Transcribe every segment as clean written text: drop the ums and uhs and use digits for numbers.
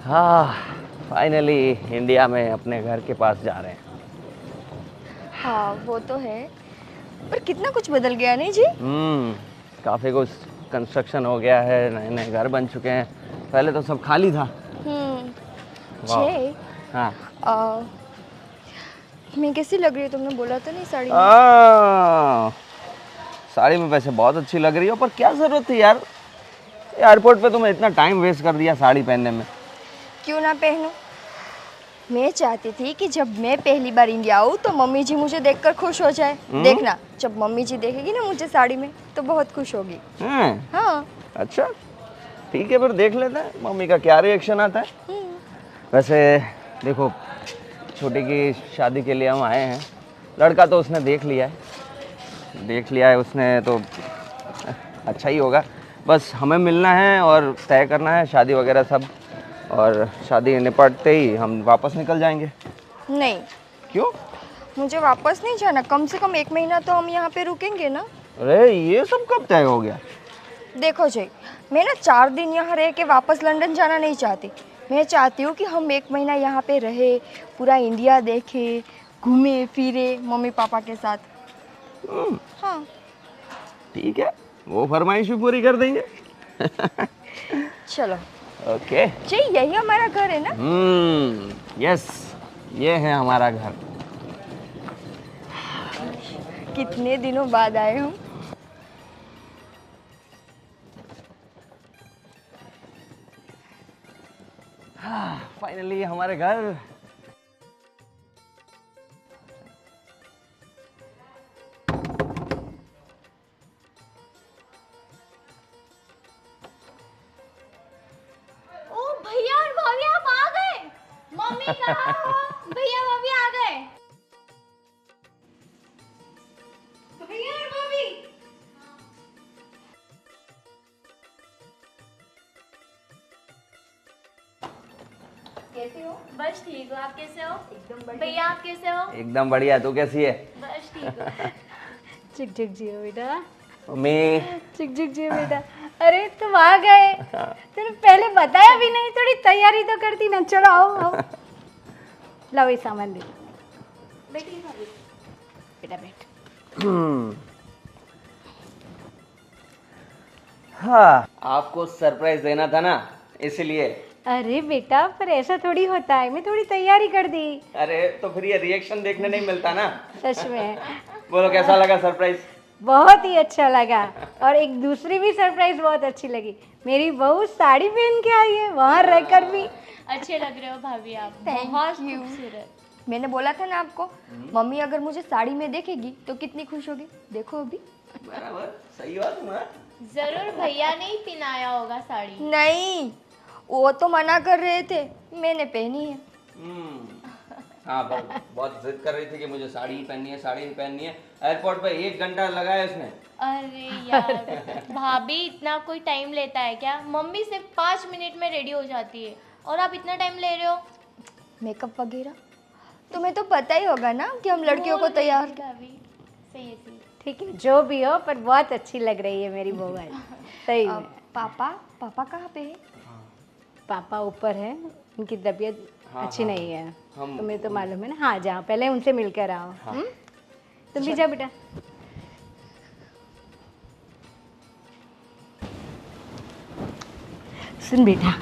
हाँ, finally India में अपने घर के पास जा रहे हैं। हाँ वो तो है, पर कितना कुछ बदल गया नहीं जी। काफ़ी कुछ कंस्ट्रक्शन हो गया है, नए नए घर बन चुके हैं। पहले तो सब खाली था। हम्म। वाह। जय, हाँ। मैं कैसी लग रही हूँ, तुमने बोला तो नहीं साड़ी में? साड़ी में वैसे बहुत अच्छी लग रही हो, पर क्या ज़रूरत थी यार, एयरपोर्ट पे तुमने इतना टाइम वेस्ट कर दिया साड़ी पहनने में। क्यों ना पहनूं? मैं चाहती थी कि जब मैं पहली बार इंडिया आऊँ तो मम्मी जी मुझे देखकर खुश हो जाए। देखना, जब मम्मी जी देखेगी ना मुझे साड़ी में तो बहुत खुश होगी। हाँ। अच्छा, ठीक है, फिर देख लेते हैं मम्मी का क्या रिएक्शन आता है। वैसे देखो, छोटी की शादी के लिए हम आए हैं। लड़का तो उसने देख लिया है उसने, तो अच्छा ही होगा। बस हमें मिलना है और तय करना है शादी वगैरह सब, और शादी निपटते ही हम वापस निकल जाएंगे। नहीं, क्यों? मुझे वापस नहीं जाना, कम से कम 1 महीना तो हम यहाँ पे रुकेंगे ना। अरे ये सब कब तय हो गया? देखो जय, मैं ना 4 दिन यहाँ रह के वापस लंदन जाना नहीं चाहती। मैं चाहती हूँ कि हम 1 महीना यहाँ पे रहे, पूरा इंडिया देखे, घूमे फिरे मम्मी पापा के साथ। हाँ। ठीक है, वो फरमाइश भी पूरी कर देंगे। चलो। ओके। जय, यही हमारा घर है ना? यस, ये है हमारा घर। कितने दिनों बाद आए हम। फाइनली हमारे घर। ओ भैया और भाभी, आप आ गए। मम्मी कहाँ हो? भैया भाभी आ गए। भैया और भाभी। कैसे हो? बस ठीक हो, आप कैसे हो? एकदम बढ़िया। भैया आप कैसे हो? एकदम बढ़िया, तू कैसी है? बस ठीक हो। चिक चिक जियो बेटा, मम्मी। चिक चिक जियो बेटा। अरे तुम आ गए, तूने पहले बताया भी नहीं, थोड़ी तैयारी तो करती ना। चलो आओ आओ, लाओ ये सामान दे। बैठिए भाभी, बेटा बैठ। हाँ, आपको सरप्राइज देना था ना, इसलिए। अरे बेटा, पर ऐसा थोड़ी होता है, मैं थोड़ी तैयारी कर दी। अरे तो फिर ये रिएक्शन देखने नहीं मिलता ना। सच में बोलो कैसा लगा सरप्राइज? बहुत ही अच्छा लगा, और एक दूसरी भी सरप्राइज बहुत अच्छी लगी। मेरी बहू साड़ी पहन के आई है, वहाँ रहकर भी अच्छे लग रहे हो भाभी आप, Thank बहुत you. खूबसूरत। मैंने बोला था ना आपको, मम्मी अगर मुझे साड़ी में देखेगी तो कितनी खुश होगी। देखो अभी। बराबर, सही बात है। जरूर भैया ने ही पहनाया होगा साड़ी। नहीं, वो तो मना कर रहे थे, मैंने पहनी है। हाँ, पर बहुत जिद कर रही थी कि मुझे साड़ी ही पहननी है, साड़ी ही पहननी है। एयरपोर्ट पे 1 घंटा लगाया उसने। अरे यार, भाभी इतना कोई टाइम लेता है क्या? मम्मी सिर्फ 5 मिनट में रेडी हो जाती है, और आप इतना टाइम ले रहे हो। मेकअप वगैरह तुम्हें तो पता ही होगा ना कि हम लड़कियों को बोल रही तैयार। थी भाभी, सही है सही है। ठीक है, जो भी हो, पर बहुत अच्छी लग रही है मेरी बहू आज, सही में। पापा कहाँ पे है? पापा ऊपर है, उनकी तबीयत अच्छी नहीं है। हम- तुम्हें तो मालूम है ना। हाँ, जाओ पहले उनसे मिलकर आओ। तुम भी जाओ बेटा। सुन बेटा,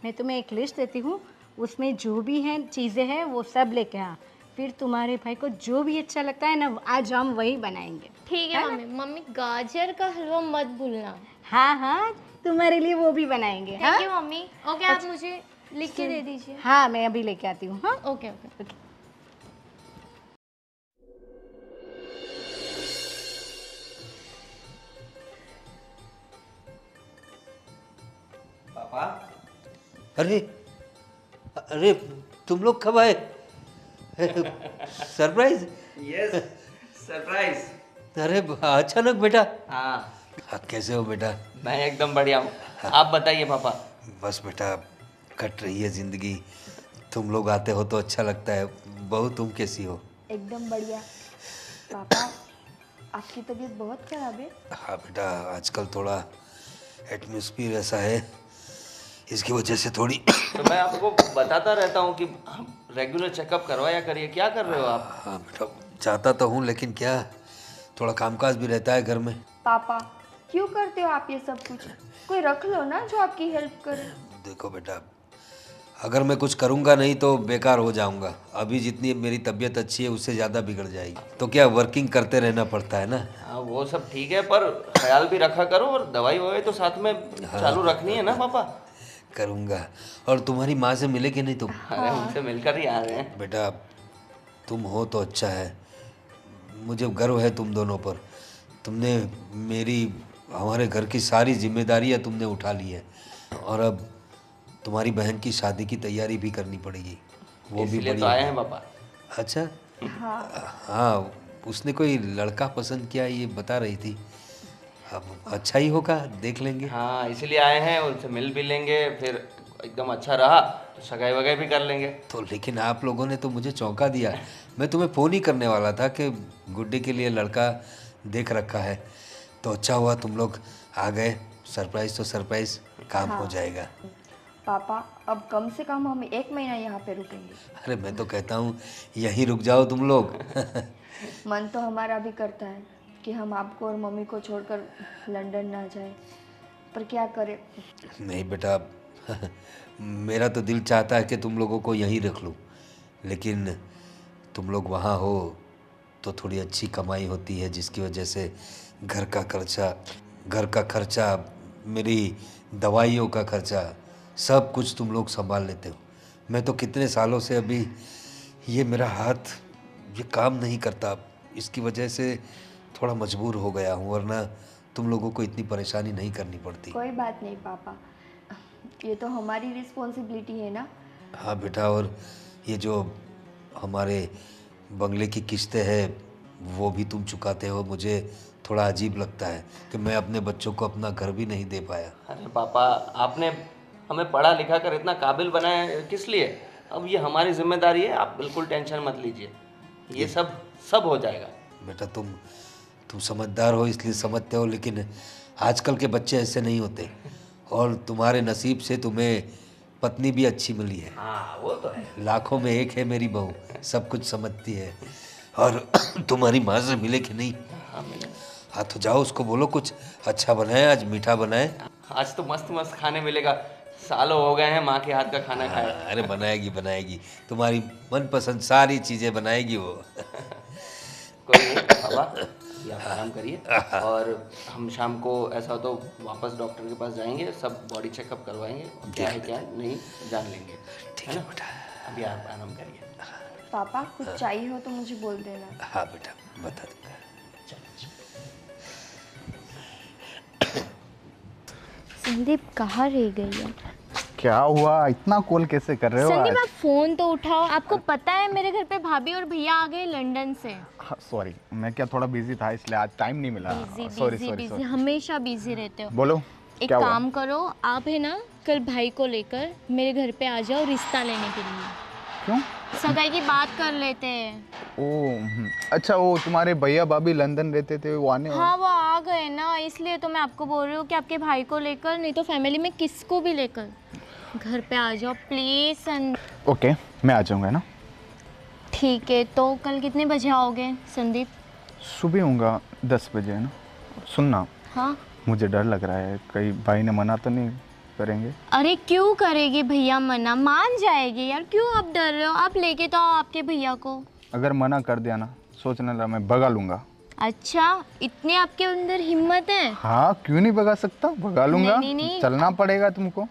मैं तुम्हें एक लिस्ट देती हूँ, उसमें जो भी हैं चीज़ें हैं वो सब लेके आ। फिर तुम्हारे भाई को जो भी अच्छा लगता है ना, आज हम वही बनाएंगे। ठीक है मम्मी। मम्मी गाजर का हलवा मत भूलना। हाँ हाँ, तुम्हारे लिए वो भी बनाएंगे। हाँ ठीक है मम्मी। ओके, आप मुझे लिख के दे दीजिए। हाँ, मैं अभी लेके आती हूँ। हाँ ओके ओके। पापा। अरे अरे, तुम लोग कब आए? सरप्राइज? Yes, surprise. अरे अचानक बेटा। हाँ, कैसे हो बेटा? मैं एकदम बढ़िया हूँ। आप बताइए पापा। बस बेटा, कट रही है जिंदगी। तुम लोग आते हो तो अच्छा लगता है। बहू तुम कैसी हो? एकदम बढ़िया। पापा, आपकी तबीयत बहुत खराब है। हाँ बेटा, आजकल थोड़ा एटमॉस्फेयर ऐसा है, इसकी वजह से थोड़ी तो मैं आपको बताता रहता हूँ कि रेगुलर चेकअप करवाया करिए। क्या कर रहे हो आप? हाँ बेटा, चाहता तो हूँ लेकिन क्या, थोड़ा कामकाज भी रहता है घर में। पापा क्यों करते हो आप ये सब कुछ? कोई रख लो ना जो आपकी हेल्प करे। देखो बेटा, अगर मैं कुछ करूँगा नहीं तो बेकार हो जाऊँगा। अभी जितनी मेरी तबीयत अच्छी है उससे ज़्यादा बिगड़ जाएगी। तो क्या, वर्किंग करते रहना पड़ता है ना। हाँ वो सब ठीक है, पर ख्याल भी रखा करो, और दवाई ववाई तो साथ में चालू रखनी है ना पापा। करूँगा। और तुम्हारी माँ से मिले कि नहीं तुम? अरे उनसे मिलकर ही आ रहे हैं। बेटा तुम हो तो अच्छा है, मुझे गर्व है तुम दोनों पर। तुमने हमारे घर की सारी जिम्मेदारियां तुमने उठा ली है, और अब तुम्हारी बहन की शादी की तैयारी भी करनी पड़ेगी, वो भी इसलिए बड़ी तो आए हैं पापा। अच्छा। हाँ हाँ, उसने कोई लड़का पसंद किया ये बता रही थी। अब अच्छा ही होगा, देख लेंगे। हाँ इसलिए आए हैं, उनसे मिल भी लेंगे, फिर एकदम अच्छा रहा तो सगाई वगाई भी कर लेंगे। तो लेकिन आप लोगों ने तो मुझे चौंका दिया। मैं तुम्हें फ़ोन ही करने वाला था कि गुड्डे के लिए लड़का देख रखा है, तो अच्छा हुआ तुम लोग आ गए। सरप्राइज़ तो सरप्राइज़ काम हो जाएगा। पापा, अब कम से कम हम 1 महीना यहाँ पे रुकेंगे। अरे मैं तो कहता हूँ यहीं रुक जाओ तुम लोग। मन तो हमारा भी करता है कि हम आपको और मम्मी को छोड़कर लंदन ना जाए, पर क्या करें। नहीं बेटा, मेरा तो दिल चाहता है कि तुम लोगों को यहीं रख लूँ, लेकिन तुम लोग वहाँ हो तो थोड़ी अच्छी कमाई होती है, जिसकी वजह से घर का खर्चा, मेरी दवाइयों का खर्चा, सब कुछ तुम लोग संभाल लेते हो। मैं तो कितने सालों से अभी ये मेरा हाथ ये काम नहीं करता, इसकी वजह से थोड़ा मजबूर हो गया हूँ, वरना तुम लोगों को इतनी परेशानी नहीं करनी पड़ती। कोई बात नहीं पापा, ये तो हमारी रिस्पॉन्सिबिलिटी है ना। हाँ बेटा, और ये जो हमारे बंगले की किस्तें हैं वो भी तुम चुकाते हो। मुझे थोड़ा अजीब लगता है कि मैं अपने बच्चों को अपना घर भी नहीं दे पाया। अरे पापा, आपने हमें पढ़ा लिखा कर इतना काबिल बनाया है, किस लिए? अब ये हमारी जिम्मेदारी है, आप बिल्कुल टेंशन मत लीजिए, ये सब हो जाएगा। बेटा तुम समझदार हो इसलिए समझते हो, लेकिन आजकल के बच्चे ऐसे नहीं होते, और तुम्हारे नसीब से तुम्हें पत्नी भी अच्छी मिली है। हाँ वो तो है। लाखों में एक है मेरी बहू, सब कुछ समझती है। और तुम्हारी माँ से मिले कि नहीं? हाँ मिले। हाँ तो जाओ, उसको बोलो कुछ अच्छा बनाए, आज मीठा बनाए। आज तो मस्त मस्त खाने मिलेगा, सालों हो गए हैं माँ के हाथ का खाना खाए। अरे बनाएगी, तुम्हारी मनपसंद सारी चीज़ें बनाएगी वो। कोई नहीं पापा, ये आप आराम करिए, और हम शाम को ऐसा हो तो वापस डॉक्टर के पास जाएंगे, सब बॉडी चेकअप करवाएंगे, क्या है क्या नहीं जान लेंगे। ठीक है बेटा। अभी आप आराम करिए। पापा कुछ चाहिए हो तो मुझे बोल देना। हाँ बेटा, बता दूंगा। संदीप कहाँ रह गई है? क्या हुआ, इतना कॉल कैसे कर रहे हो संदीप आज? आप फोन तो उठाओ, आपको पता है मेरे घर पे भाभी और भैया आ गए लंदन से। सॉरी, मैं क्या थोड़ा बिजी था इसलिए आज टाइम नहीं मिला। Sorry busy sorry sorry. हमेशा बिजी रहते हो। बोलो एक क्या हुआ? काम करो, आप है ना कल भाई को लेकर मेरे घर पे आ जाओ रिश्ता लेने के लिए। क्यों? सगाई की बात कर लेते हैं। अच्छा, वो तुम्हारे भैया भाभी लंदन रहते थे, वो आने हाँ वो आ गए ना, इसलिए तो मैं आपको बोल रही हूँ कि आपके भाई को लेकर, नहीं तो फैमिली में किसको भी लेकर घर पे आ जाओ प्लीज। ओके, मैं आ जाऊंगा ना। ठीक है, तो कल कितने बजे आओगे संदीप? सुबह होऊंगा 10 बजे, है ना। सुनना, हाँ मुझे डर लग रहा है, कहीं भाई ने मना तो नहीं करेंगे? अरे क्यों करेगी भैया मना, मान जाएगी यार, क्यों आप डर रहे हो? आप लेके तो आओ आपके भैया को। अगर मना कर दिया ना, सोचने लगा मैं भगा लूंगा। अच्छा, इतने आपके अंदर हिम्मत है? हाँ, क्यों नहीं भगा सकता, भगा लूंगा। नहीं। चलना पड़ेगा तुमको।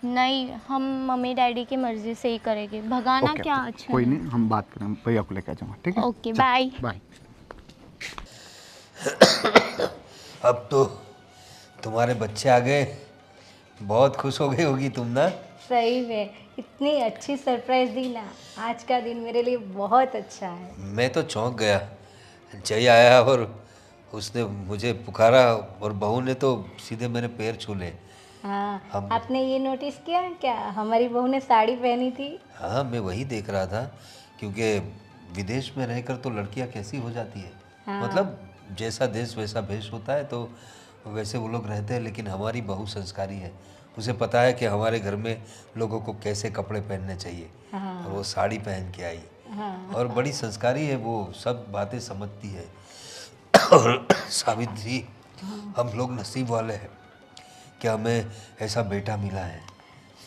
नहीं, हम मम्मी डैडी की मर्जी से ही करेंगे, भगाना ओके, क्या। अच्छा कोई नहीं, हम बात करें, भैया को लेकर जाऊंगा, ठीक है? Okay bye. बाय। अब तो तुम्हारे बच्चे आ गए, बहुत खुश हो गई होगी तुम ना। सही में इतनी अच्छी सरप्राइज दी ना, आज का दिन मेरे लिए बहुत अच्छा है। मैं तो चौंक गया, जय आया और उसने मुझे पुकारा, और बहू ने तो सीधे मेरे पैर छू ले। हाँ, आपने ये नोटिस किया क्या, हमारी बहू ने साड़ी पहनी थी। हाँ मैं वही देख रहा था, क्योंकि विदेश में रहकर तो लड़कियां कैसी हो जाती है। मतलब जैसा देश वैसा भेष होता है, तो वैसे वो लोग रहते हैं, लेकिन हमारी बहू संस्कारी है, उसे पता है कि हमारे घर में लोगों को कैसे कपड़े पहनने चाहिए। हाँ। और वो साड़ी पहन के आई। हाँ। और बड़ी संस्कारी है, वो सब बातें समझती है। और सावित्री, हम लोग नसीब वाले हैं कि हमें ऐसा बेटा मिला है।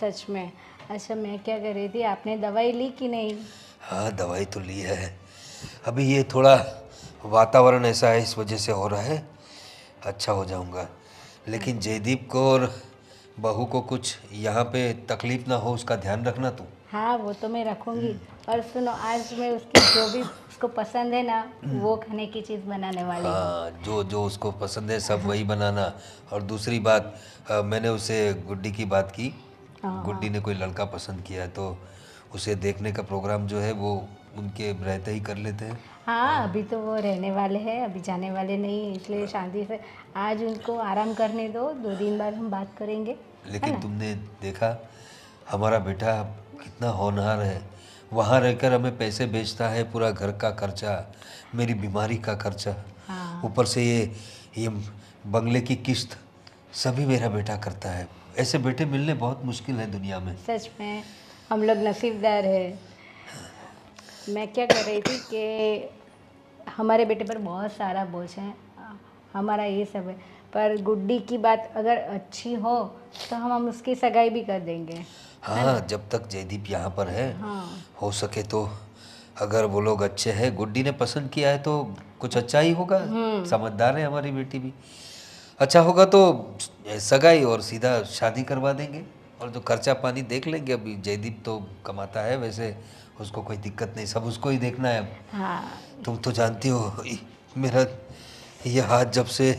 सच में। अच्छा, मैं क्या कर रही थी, आपने दवाई ली कि नहीं? हाँ, दवाई तो ली है। अभी ये थोड़ा वातावरण ऐसा है, इस वजह से हो रहा है। अच्छा हो जाऊंगा। लेकिन जयदीप को और बहू को कुछ यहाँ पे तकलीफ ना हो, उसका ध्यान रखना तू। हाँ, वो तो मैं रखूँगी। और सुनो, आज मैं उसकी जो भी उसको पसंद है ना, वो खाने की चीज़ बनाने वाली हूँ। हाँ, जो जो उसको पसंद है सब वही बनाना। और दूसरी बात, मैंने उसे गुड्डी की बात की। गुड्डी ने कोई लड़का पसंद किया है, तो उसे देखने का प्रोग्राम जो है वो उनके रहते ही कर लेते हैं। हाँ, अभी तो वो रहने वाले हैं, अभी जाने वाले नहीं, इसलिए शांति से आज उनको आराम करने दो। 2 दिन बाद हम बात करेंगे। लेकिन तुमने देखा हमारा बेटा कितना होनहार है। वहाँ रहकर हमें पैसे बेचता है, पूरा घर का खर्चा, मेरी बीमारी का खर्चा, ऊपर से ये बंगले की किस्त सभी मेरा बेटा करता है। ऐसे बेटे मिलने बहुत मुश्किल है दुनिया में। सच में हम लोग नसीबदार है। मैं क्या कर रही थी कि हमारे बेटे पर बहुत सारा बोझ है, हमारा ये सब है, पर गुड्डी की बात अगर अच्छी हो तो हम उसकी सगाई भी कर देंगे। हाँ, जब तक जयदीप यहाँ पर है, हाँ। हो सके तो अगर वो लोग अच्छे हैं, गुड्डी ने पसंद किया है तो कुछ अच्छा ही होगा। समझदार है हमारी बेटी भी। अच्छा होगा तो सगाई और सीधा शादी करवा देंगे, और जो खर्चा पानी देख लेंगे। अभी जयदीप तो कमाता है, वैसे उसको कोई दिक्कत नहीं, सब उसको ही देखना है अब। हाँ। तुम तो जानती हो मेरा ये हाथ जब से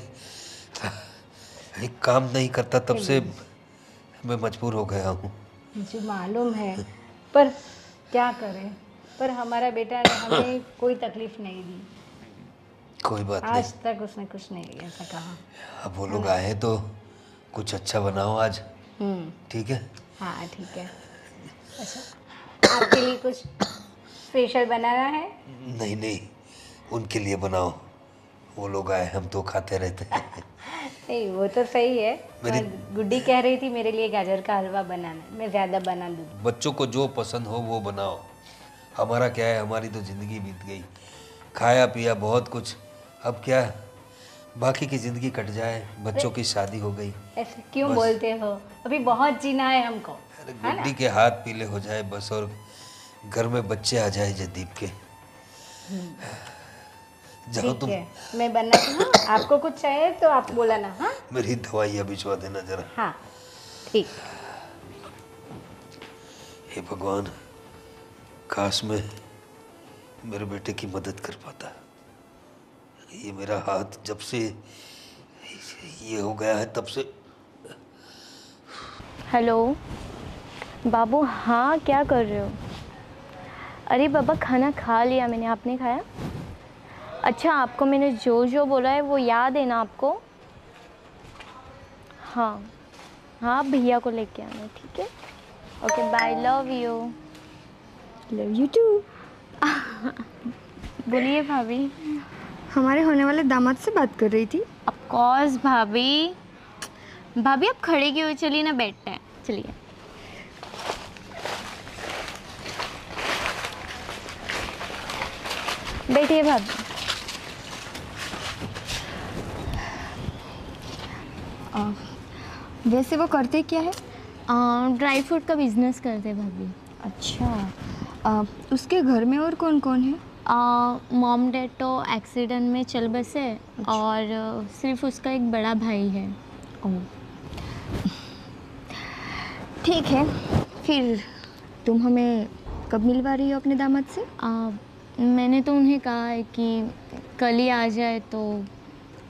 काम नहीं करता तब से मैं मजबूर हो गया हूँ। मुझे मालूम है, पर क्या करें, पर हमारा बेटा ने हमें कोई तकलीफ नहीं दी। कोई बात नहीं, आज तक उसने कुछ नहीं ऐसा कहा। अब वो लोग आए तो कुछ अच्छा बनाओ आज, ठीक है? हाँ, ठीक है। अच्छा, आपके लिए कुछ स्पेशल बनाना है? नहीं नहीं, उनके लिए बनाओ। वो लोग आए, हम तो खाते रहते हैं। नहीं, वो तो सही है, पर गुड्डी कह रही थी मेरे लिए गाजर का हलवा बनाना, मैं ज़्यादा बना दूँ। बच्चों को जो पसंद हो वो बनाओ। हमारा क्या है, हमारी तो ज़िंदगी बीत गई, खाया पिया बहुत कुछ। अब क्या, बाकी की ज़िंदगी कट जाए, बच्चों की शादी हो गई। ऐसे क्यों बोलते हो, अभी बहुत जीना है हमको। अरे गुड्डी के हाथ पीले हो जाए बस, और घर में बच्चे आ जाए जयदीप के। जाओ ठीक तुम। है, मैं बनाती हूँ। आपको कुछ चाहिए तो आप बोला ना। हाँ मेरी दवाइयाँ भिजवा देना जरा। हाँ, ठीक। हे भगवान, काश मैं मेरे बेटे की मदद कर पाता। ये मेरा हाथ जब से ये हो गया है तब से। हेलो बाबू, हाँ क्या कर रहे हो? अरे बाबा, खाना खा लिया मैंने, आपने खाया? अच्छा, आपको मैंने जो जो बोला है वो याद है ना आपको? हाँ हाँ, भैया को लेके आना, ठीक है? Okay bye, love you. Love you too. बोलिए भाभी। हमारे होने वाले दामाद से बात कर रही थी। ऑफ कोर्स भाभी। भाभी आप खड़े क्यों हुए? चलिए ना, बैठते हैं, चलिए। बैठिए भाभी। वैसे वो करते क्या है? ड्राई फ्रूट का बिजनेस करते हैं भाभी। अच्छा, उसके घर में और कौन कौन है? मॉम डैड तो एक्सीडेंट में चल बसे, और सिर्फ उसका एक बड़ा भाई है। ओह, ठीक है। फिर तुम हमें कब मिलवा रही हो अपने दामाद से? मैंने तो उन्हें कहा है कि कल ही आ जाए, तो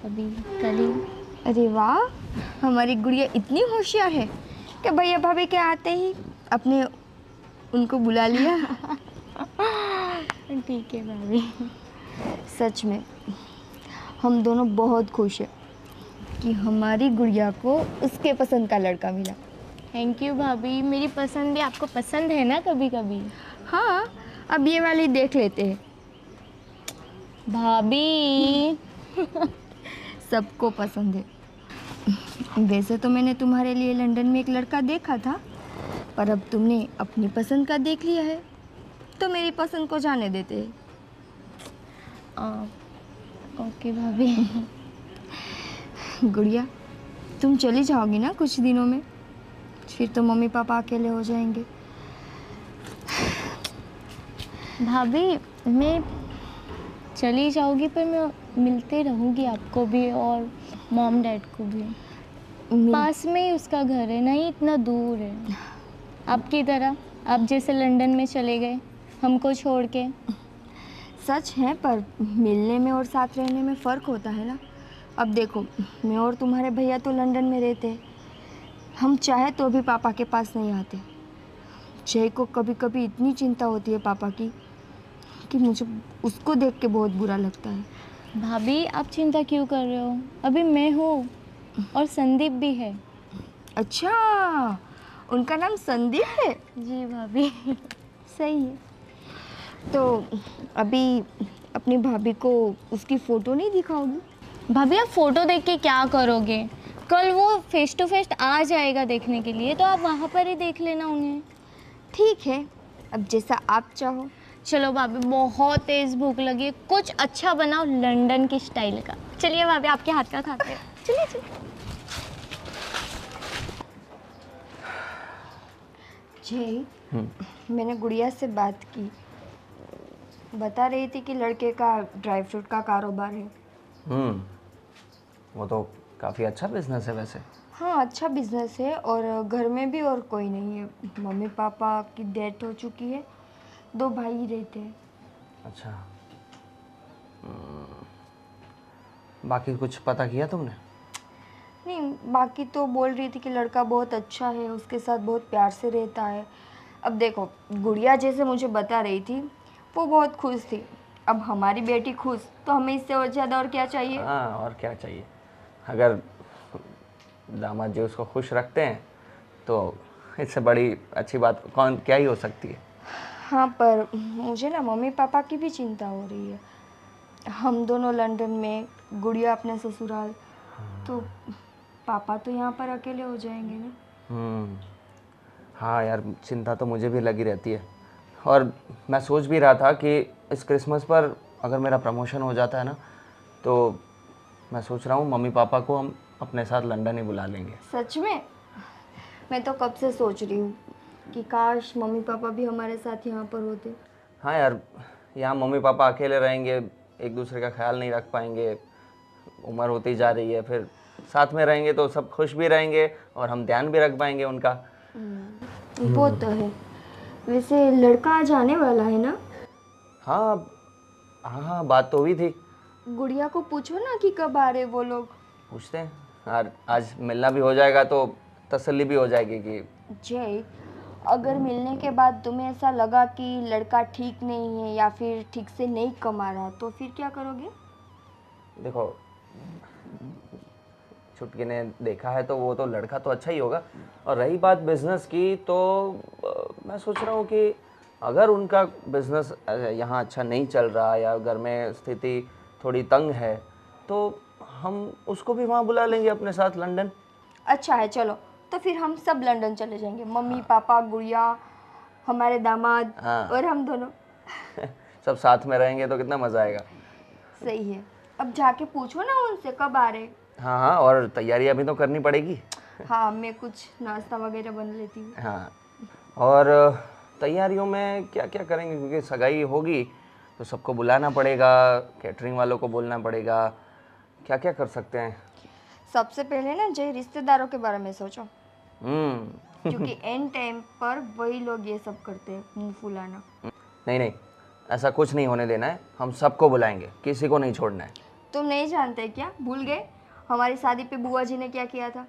अभी कल ही। अरे वाह, हमारी गुड़िया इतनी होशियार है कि भैया भाभी के आते ही अपने उनको बुला लिया। ठीक है भाभी। सच में हम दोनों बहुत खुश हैं कि हमारी गुड़िया को उसके पसंद का लड़का मिला। थैंक यू भाभी, मेरी पसंद भी आपको पसंद है ना कभी कभी। हाँ, अब ये वाली देख लेते हैं। भाभी सबको पसंद है। वैसे तो मैंने तुम्हारे लिए लंदन में एक लड़का देखा था, पर अब तुमने अपनी पसंद का देख लिया है, तो मेरी पसंद को जाने देते हैं। ओके भाभी। गुड़िया, तुम चली जाओगी ना कुछ दिनों में, फिर तो मम्मी पापा अकेले हो जाएंगे। भाभी मैं चली जाऊंगी, पर मैं मिलते रहूंगी आपको भी और मॉम डैड को भी। पास में ही उसका घर है, नहीं इतना दूर है। आपकी तरह, आप जैसे लंदन में चले गए हमको छोड़ के। सच है, पर मिलने में और साथ रहने में फ़र्क होता है ना। अब देखो, मैं और तुम्हारे भैया तो लंदन में रहते हैं, हम चाहे तो भी पापा के पास नहीं आते। जय को कभी कभी इतनी चिंता होती है पापा की कि मुझे उसको देख के बहुत बुरा लगता है। भाभी आप चिंता क्यों कर रहे हो? अभी मैं हूँ और संदीप भी है। अच्छा, उनका नाम संदीप है? जी भाभी। सही है। तो अभी अपनी भाभी को उसकी फ़ोटो नहीं दिखाओगी? भाभी आप फ़ोटो देख के क्या करोगे? कल वो फेस टू फेस आ जाएगा देखने के लिए, तो आप वहाँ पर ही देख लेना उन्हें। ठीक है, अब जैसा आप चाहो। चलो भाभी, बहुत तेज़ भूख लगी है, कुछ अच्छा बनाओ लंदन की स्टाइल का। चलिए भाभी, आपके हाथ का खाते हैं। चलिए चलिए। जय, मैंने गुड़िया से बात की, बता रही थी कि लड़के का ड्राई फ्रूट का कारोबार है। वो तो काफ़ी अच्छा बिजनेस है वैसे। हाँ, अच्छा बिजनेस है, और घर में भी और कोई नहीं है। मम्मी पापा की डेथ हो चुकी है, 2 भाई ही रहते हैं। अच्छा। बाकी कुछ पता किया तुमने? नहीं, बाकी तो बोल रही थी कि लड़का बहुत अच्छा है, उसके साथ बहुत प्यार से रहता है। अब देखो, गुड़िया जैसे मुझे बता रही थी, वो बहुत खुश थी। अब हमारी बेटी खुश, तो हमें इससे और ज़्यादा और क्या चाहिए? हाँ, और क्या चाहिए। अगर दामाद जी उसको खुश रखते हैं तो इससे बड़ी अच्छी बात कौन क्या ही हो सकती है। हाँ, पर मुझे ना मम्मी पापा की भी चिंता हो रही है। हम दोनों लंदन में, गुड़िया अपने ससुराल, तो पापा तो यहाँ पर अकेले हो जाएंगे ना। हाँ यार, चिंता तो मुझे भी लगी रहती है। और मैं सोच भी रहा था कि इस क्रिसमस पर अगर मेरा प्रमोशन हो जाता है ना, तो मैं सोच रहा हूँ मम्मी पापा को हम अपने साथ लंदन ही बुला लेंगे। सच में? मैं तो कब से सोच रही हूँ कि काश मम्मी पापा भी हमारे साथ यहाँ पर होते। हाँ यार, यहाँ मम्मी पापा अकेले रहेंगे, एक दूसरे का ख्याल नहीं रख पाएंगे, उम्र होती जा रही है, फिर साथ में रहेंगे तो सब खुश भी रहेंगे और हम ध्यान भी रख पाएंगे उनका। वो तो है। वैसे लड़का आज आने वाला है ना? हाँ हाँ हाँ, बात तो हुई थी। गुड़िया को पूछो ना कि कब आ रहे वो लोग। पूछते हैं यार, आज मिलना भी हो जाएगा तो तसल्ली भी हो जाएगी कि जय, अगर मिलने के बाद तुम्हें ऐसा लगा कि लड़का ठीक नहीं है या फिर ठीक से नहीं कमा रहा, तो फिर क्या करोगे? देखो, छुटकी ने देखा है तो वो तो लड़का तो अच्छा ही होगा। और रही बात बिजनेस की, तो मैं सोच रहा हूँ कि अगर उनका बिजनेस यहाँ अच्छा नहीं चल रहा या घर में स्थिति थोड़ी तंग है, तो हम उसको भी वहाँ बुला लेंगे अपने साथ लंदन। अच्छा है, चलो तो फिर हम सब लंदन चले जाएंगे। मम्मी पापा, गुड़िया, हमारे दामाद हाँ। और हम दोनों। सब साथ में रहेंगे तो कितना मज़ा आएगा। सही है। अब जाके पूछो ना उनसे कब आ रहे। हाँ हाँ, और तैयारियाँ भी तो करनी पड़ेगी। हाँ, मैं कुछ नाश्ता वगैरह बन लेती हूँ। हाँ, और तैयारियों में क्या क्या करेंगे, क्योंकि सगाई होगी तो सबको बुलाना पड़ेगा, कैटरिंग वालों को बोलना पड़ेगा, क्या क्या कर सकते हैं। सबसे पहले ना जय रिश्तेदारों के बारे में सोचो, क्योंकि एंड टाइम पर वही लोग ये सब करते हैं, मुंह फुलाना। नहीं नहीं, ऐसा कुछ नहीं होने देना है, हम सबको बुलाएंगे, किसी को नहीं छोड़ना है। तुम नहीं जानते क्या? भूल गए हमारी शादी पे बुआ जी ने क्या किया था?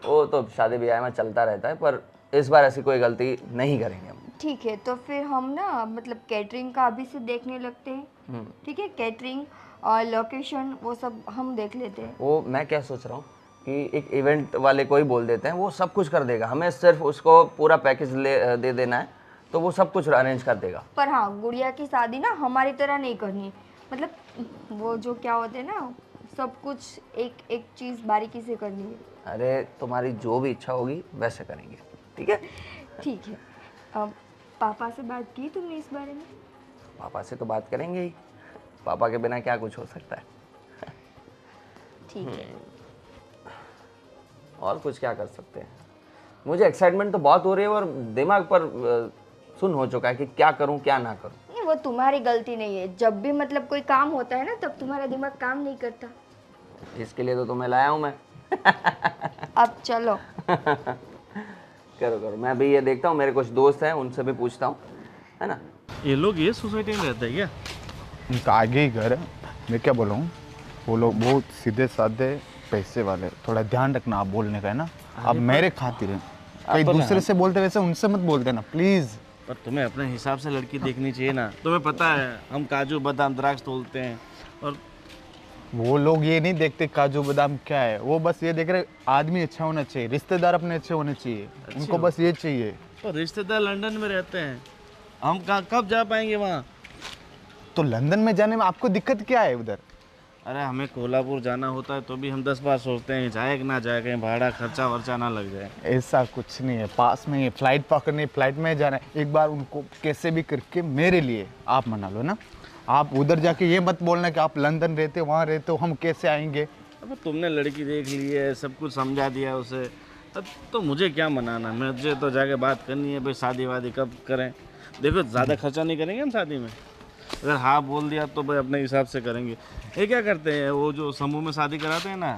वो तो शादी ब्याह में चलता रहता है, पर इस बार ऐसी कोई गलती नहीं करेंगे हम। ठीक है, तो फिर हम ना मतलब कैटरिंग का अभी से देखने लगते हैं। ठीक है, कैटरिंग और लोकेशन वो सब हम देख लेते हैं। वो मैं क्या सोच रहा हूँ कि एक इवेंट वाले को ही बोल देते हैं, वो सब कुछ कर देगा, हमें सिर्फ उसको पूरा पैकेज दे देना है, तो वो सब कुछ अरेंज कर देगा। पर हाँ, गुड़िया की शादी ना हमारी तरह नहीं करनी है। मतलब वो जो क्या होते हैं ना, सब कुछ एक एक चीज़ बारीकी से करनी है। अरे तुम्हारी जो भी इच्छा होगी वैसे करेंगे, ठीक है? ठीक है। अब पापा से बात की तुमने इस बारे में? पापा से तो बात करेंगे ही, पापा के बिना क्या कुछ हो सकता है। ठीक है। और कुछ क्या कर सकते हैं? मुझे एक्साइटमेंट तो बहुत हो रही है और दिमाग पर सुन हो चुका है कि क्या करूं क्या ना करूं। नहीं, वो तुम्हारी गलती नहीं है। जब भी मतलब कोई काम होता है ना तब तुम्हारा दिमाग काम नहीं करता। इसके लिए तो तुम्हें लाया हूं मैं। अब चलो। करो करो, मैं भी ये देखता हूँ, मेरे कुछ दोस्त हैं उनसे भी पूछता हूँ, है ना? ये लोग ये सोसाइटी में रहते हैं क्या? उनका आगे ही घर है। मैं क्या बोल रहा हूँ, वो लोग बहुत सीधे साधे पैसे वाले, थोड़ा ध्यान रखना आप बोलने का, है ना? आप मेरे खातिर हैं, कहीं दूसरे से बोलते वैसे उनसे मत बोलते ना प्लीज़। पर तुम्हें अपने हिसाब से लड़की देखनी चाहिए ना। तुम्हें पता है हम काजू बादाम द्राक्ष तोलते हैं और वो लोग ये नहीं देखते काजू बादाम क्या है, वो बस ये देख रहे आदमी अच्छा होना चाहिए, रिश्तेदार अपने अच्छे होने चाहिए, उनको बस ये चाहिए। तो रिश्तेदार लंदन में रहते हैं, हम कब जा पाएंगे वहाँ? तो लंदन में जाने में आपको दिक्कत क्या है उधर? अरे हमें कोल्हापुर जाना होता है तो भी हम 10 बार सोचते हैं जाए कि ना जाए, कहीं भाड़ा खर्चा वर्चा ना लग जाए। ऐसा कुछ नहीं है, पास में ही फ्लाइट पकड़नी, फ्लाइट में जाना है। एक बार उनको कैसे भी करके मेरे लिए आप मना लो ना। आप उधर जाके ये मत बोलना कि आप लंदन रहते हो, वहाँ रहते हो, हम कैसे आएंगे। अब तुमने लड़की देख ली है, सब कुछ समझा दिया है उसे, तो मुझे क्या मनाना? मुझे तो जाके बात करनी है भाई, शादी वादी कब करें। देखो ज़्यादा खर्चा नहीं करेंगे हम शादी में, अगर हाँ बोल दिया तो भाई अपने हिसाब से करेंगे। ये क्या करते हैं, वो जो समूह में शादी कराते हैं ना,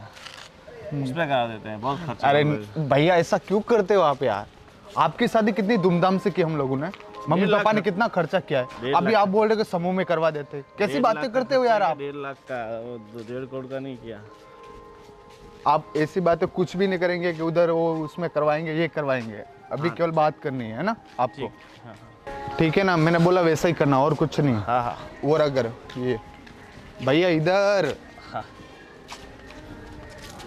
उसमें करा देते हैं, बहुत खर्चा। अरे भैया ऐसा क्यों करते हो आप यार? आपकी शादी कितनी धूमधाम से की हम लोगों ने, मम्मी पापा ने कितना खर्चा किया है, अभी आप बोल रहे हो कि समूह में करवा देते। कैसी बातें करते हो यार आप? 1.5 लाख का, 1.5 करोड़ का नहीं किया। आप ऐसी बातें कुछ भी नहीं करेंगे कि उधर वो उसमें करवाएंगे ये करवाएंगे, अभी केवल बात करनी है ना आपको? ठीक है ना, मैंने बोला वैसा ही करना और कुछ नहीं। हाँ हाँ। और अगर ये भैया इधर,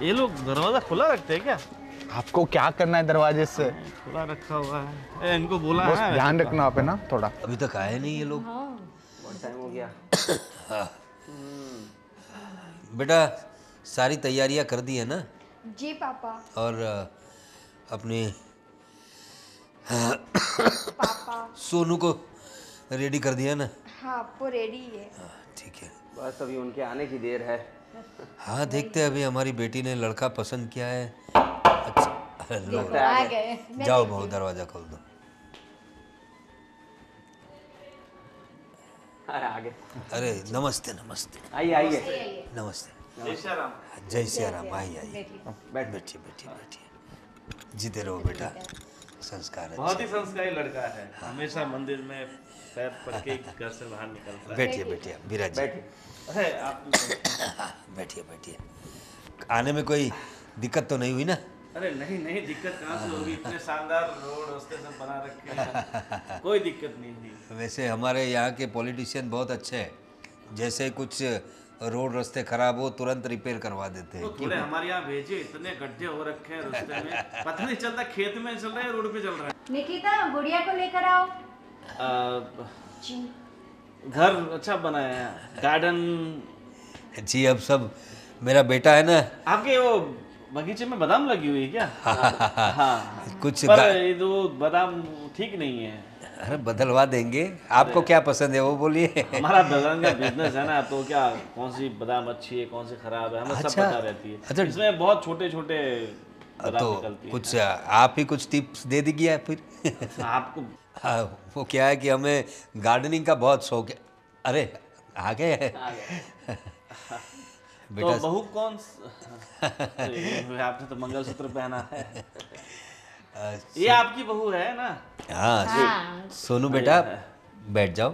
ये लोग दरवाजा खुला रखते हैं क्या? आपको क्या करना है दरवाजे से? खुला रखा हुआ है, इनको बोला बस है। ध्यान रखना आप, है ना थोड़ा। अभी तक आए नहीं ये लोग। बहुत टाइम हो गया। बेटा सारी तैयारियां कर दी है ना? जी पापा। और अपने पापा। सोनू को रेडी कर दिया ना? हाँ, वो रेडी है। हाँ, ठीक है। बस अभी उनके आने की देर है। हाँ देखते हैं, अभी हमारी बेटी ने लड़का पसंद किया है। अच्छा लो, आ गए। जाओ बहू दरवाजा खोल दो। अरे आगे अरे नमस्ते नमस्ते आइए आइए। नमस्ते। जय श्री राम। जय सिया राम। आइए आइए, बैठिए बैठिए बैठिए। जीते रहो बेटा, संस्कार अच्छा। बहुत ही संस्कारी लड़का है, हमेशा मंदिर में पैर पड़ के घर से बाहर निकलता है। बैठिए बैठिए विराज जी। बैठिए। अरे आप बैठिए बैठिए। आने में कोई दिक्कत तो नहीं हुई ना? अरे नहीं नहीं, दिक्कत कहाँ से होगी, इतने शानदार रोड रास्ते सब बना रखे हैं, कोई दिक्कत नहीं हुई। वैसे हमारे यहाँ के पॉलिटिशियन बहुत अच्छे हैं, जैसे कुछ रोड रास्ते खराब हो तुरंत रिपेयर करवा देते हैं। तो थोड़े हमारे यहाँ भेजिए, इतने गड्ढे हो रखे हैं रास्ते में, पता नहीं चलता खेत में चल रहे हैं रोड पे चल रहे हैं। निकिता गुड़िया को लेकर आओ। जी। घर अच्छा बनाया है, गार्डन। जी अब सब मेरा बेटा है ना। आपके वो बगीचे में बादाम लगी हुई है क्या? हाँ कुछ पर ये तो बादाम ठीक नहीं है। अरे बदलवा देंगे, आपको क्या पसंद है वो बोलिए। हमारा बादाम का बिजनेस है ना, तो क्या कौन सी बादाम अच्छी है कौन सी खराब है हमें सब अच्छा। पता रहती है। अच्छा। इसमें बहुत छोटे छोटे बादाम तो निकलती है। कुछ आप ही कुछ टिप्स दे दीजिए फिर। आपको हाँ, वो क्या है कि हमें गार्डनिंग का बहुत शौक है। अरे आ गए तो बहू कौन आपने तो मंगलसूत्र पहना है, ये आपकी बहू है ना? हाँ सोनू बेटा बैठ जाओ।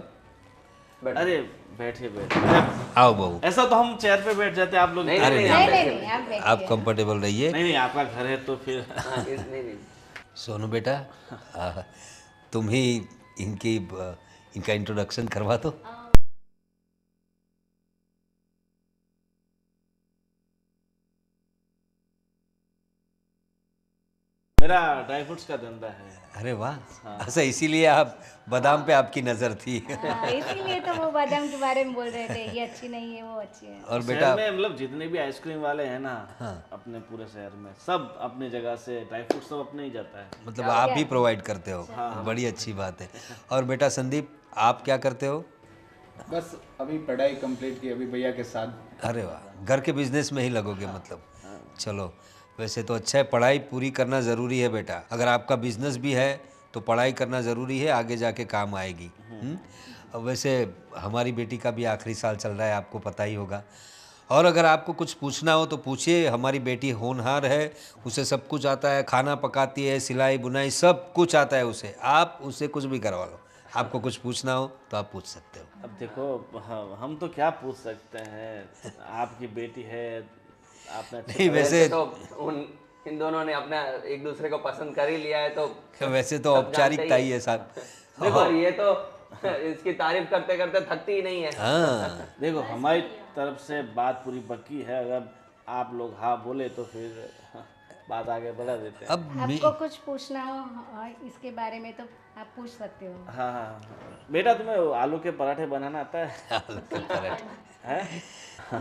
अरे बैठिए बैठिए। आओ बहू। ऐसा तो हम चेयर पे बैठ जाते, आप लोग नहीं अरे नहीं नहीं नहीं नहीं, आप बैठिए। आप कंफर्टेबल रहिए। नहीं नहीं, आपका घर है तो फिर नहीं नहीं। सोनू बेटा तुम ही इनका इंट्रोडक्शन करवा दो। मेरा ड्राई फ्रूट्स का धंधा है। अरे वाह, अच्छा इसीलिए आप बादाम पे आपकी नज़र थी। हाँ, इसीलिए तो वो बादाम के बारे में बोल रहे थे, ये अच्छी नहीं है, वो अच्छी है। और शहर बेटा में मतलब जितने भी आइसक्रीम वाले हैं ना, अपने पूरे शहर में सब अपनी जगह से ड्राई फ्रूट सब अपने ही जाता है। मतलब आप ही प्रोवाइड करते हो, बड़ी अच्छी बात है। और बेटा संदीप, आप क्या करते हो? बस अभी पढ़ाई कंप्लीट की, अभी भैया के साथ। अरे वाह, घर के बिजनेस में ही लगोगे मतलब। चलो, वैसे तो अच्छा है, पढ़ाई पूरी करना ज़रूरी है बेटा। अगर आपका बिजनेस भी है तो पढ़ाई करना ज़रूरी है, आगे जाके काम आएगी। अब वैसे हमारी बेटी का भी आखिरी साल चल रहा है, आपको पता ही होगा। और अगर आपको कुछ पूछना हो तो पूछिए, हमारी बेटी होनहार है, उसे सब कुछ आता है, खाना पकाती है, सिलाई बुनाई सब कुछ आता है उसे। आप उससे कुछ भी करवा लो, आपको कुछ पूछना हो तो आप पूछ सकते हो। अब देखो, हम तो क्या पूछ सकते हैं, आपकी बेटी है, आपने नहीं वैसे तो इन दोनों ने अपना एक दूसरे को पसंद कर ही लिया है, तो वैसे तो औपचारिकता ही है साहब। देखो ये तो इसकी तारीफ करते करते थकती ही नहीं है। हाँ, देखो हमारी तरफ से बात पूरी पक्की है, अगर आप लोग हाँ बोले तो फिर बात आगे बढ़ा देते हैं। अब आपको कुछ पूछना हो इसके बारे में तो आप पूछ सकते हो। हाँ हाँ बेटा, तुम्हें आलू के पराठे बनाना आता है? हैं?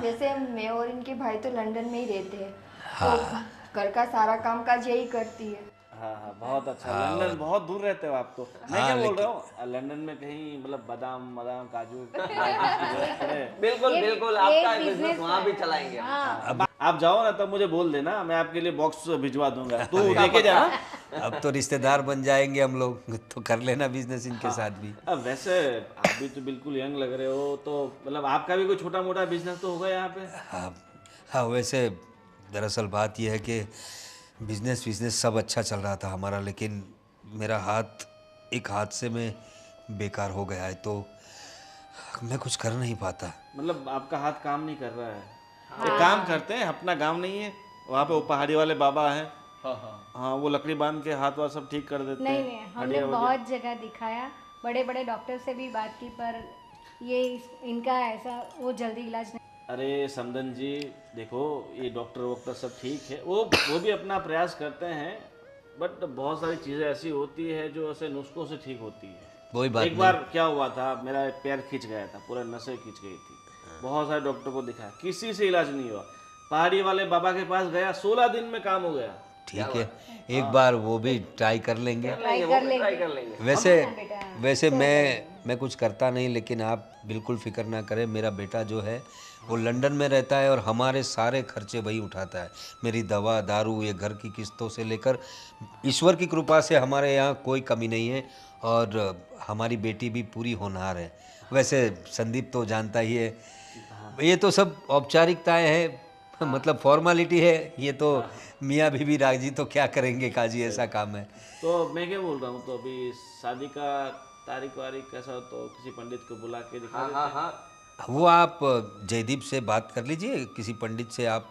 जैसे मैं और इनके भाई तो लंदन में ही रहते हैं, तो घर का सारा काम काज यही करती है। हाँ हाँ, बहुत अच्छा। लंदन बहुत दूर रहते हो आप तो। मैं क्या बोल रहा हूँ, लंदन में कहीं मतलब बादाम बादाम काजू बिल्कुल बिल्कुल, आपका बिजनेस वहाँ भी चलाएंगे। आप जाओ ना तब मुझे बोल देना, मैं आपके लिए बॉक्स भिजवा दूंगा, तू लेके जाना। अब तो रिश्तेदार बन जाएंगे हम लोग, तो कर लेना बिजनेस इनके साथ भी। अब वैसे आप भी तो बिल्कुल यंग लग रहे हो, तो मतलब आपका भी कोई छोटा मोटा बिजनेस तो होगा यहाँ पे? हाँ हाँ, वैसे दरअसल बात यह है कि बिजनेस सब अच्छा चल रहा था हमारा, लेकिन मेरा हाथ एक हादसे में बेकार हो गया है, तो मैं कुछ कर नहीं पाता। मतलब आपका हाथ काम नहीं कर रहा है? एक काम करते हैं, अपना गांव नहीं है वहाँ पे वो पहाड़ी वाले बाबा हैं, हाँ वो लकड़ी बांध के हाथ वाथ सब ठीक कर देते हैं। नहीं हमने बहुत जगह दिखाया, बड़े बड़े डॉक्टर से भी बात की, पर ये इनका ऐसा वो जल्दी इलाज नहीं। अरे समदन जी, देखो ये डॉक्टर वॉक्टर सब ठीक है, वो भी अपना प्रयास करते हैं, बट बहुत सारी चीज़ें ऐसी होती है जो ऐसे नुस्खों से ठीक होती है। वही बात एक बार क्या हुआ था, मेरा एक पैर खिंच गया था, पूरा नसें खिंच गई थी, बहुत सारे डॉक्टर को दिखाया, किसी से इलाज नहीं हुआ। पहाड़ी वाले बाबा के पास गया, 16 दिन में काम हो गया। ठीक है, एक बार वो भी ट्राई कर लेंगे। ट्राई कर लेंगे। वैसे मैं कुछ करता नहीं, लेकिन आप बिल्कुल फिक्र ना करें, मेरा बेटा जो है वो लंदन में रहता है और हमारे सारे खर्चे वही उठाता है। मेरी दवा दारू, ये घर की किस्तों से लेकर, ईश्वर की कृपा से हमारे यहाँ कोई कमी नहीं है, और हमारी बेटी भी पूरी होनहार है। वैसे संदीप तो जानता ही है, ये तो सब औपचारिकताएं हैं, मतलब फॉर्मेलिटी है, ये तो मियाँ बीबी राजी तो क्या करेंगे काजी, ऐसा काम है। तो मैं क्या बोल रहा हूँ, तो अभी शादी का तारीख वारीख कैसा हो तो किसी पंडित को बुला के दिखा देते हैं। हाँ वो आप जयदीप से बात कर लीजिए, किसी पंडित से। आप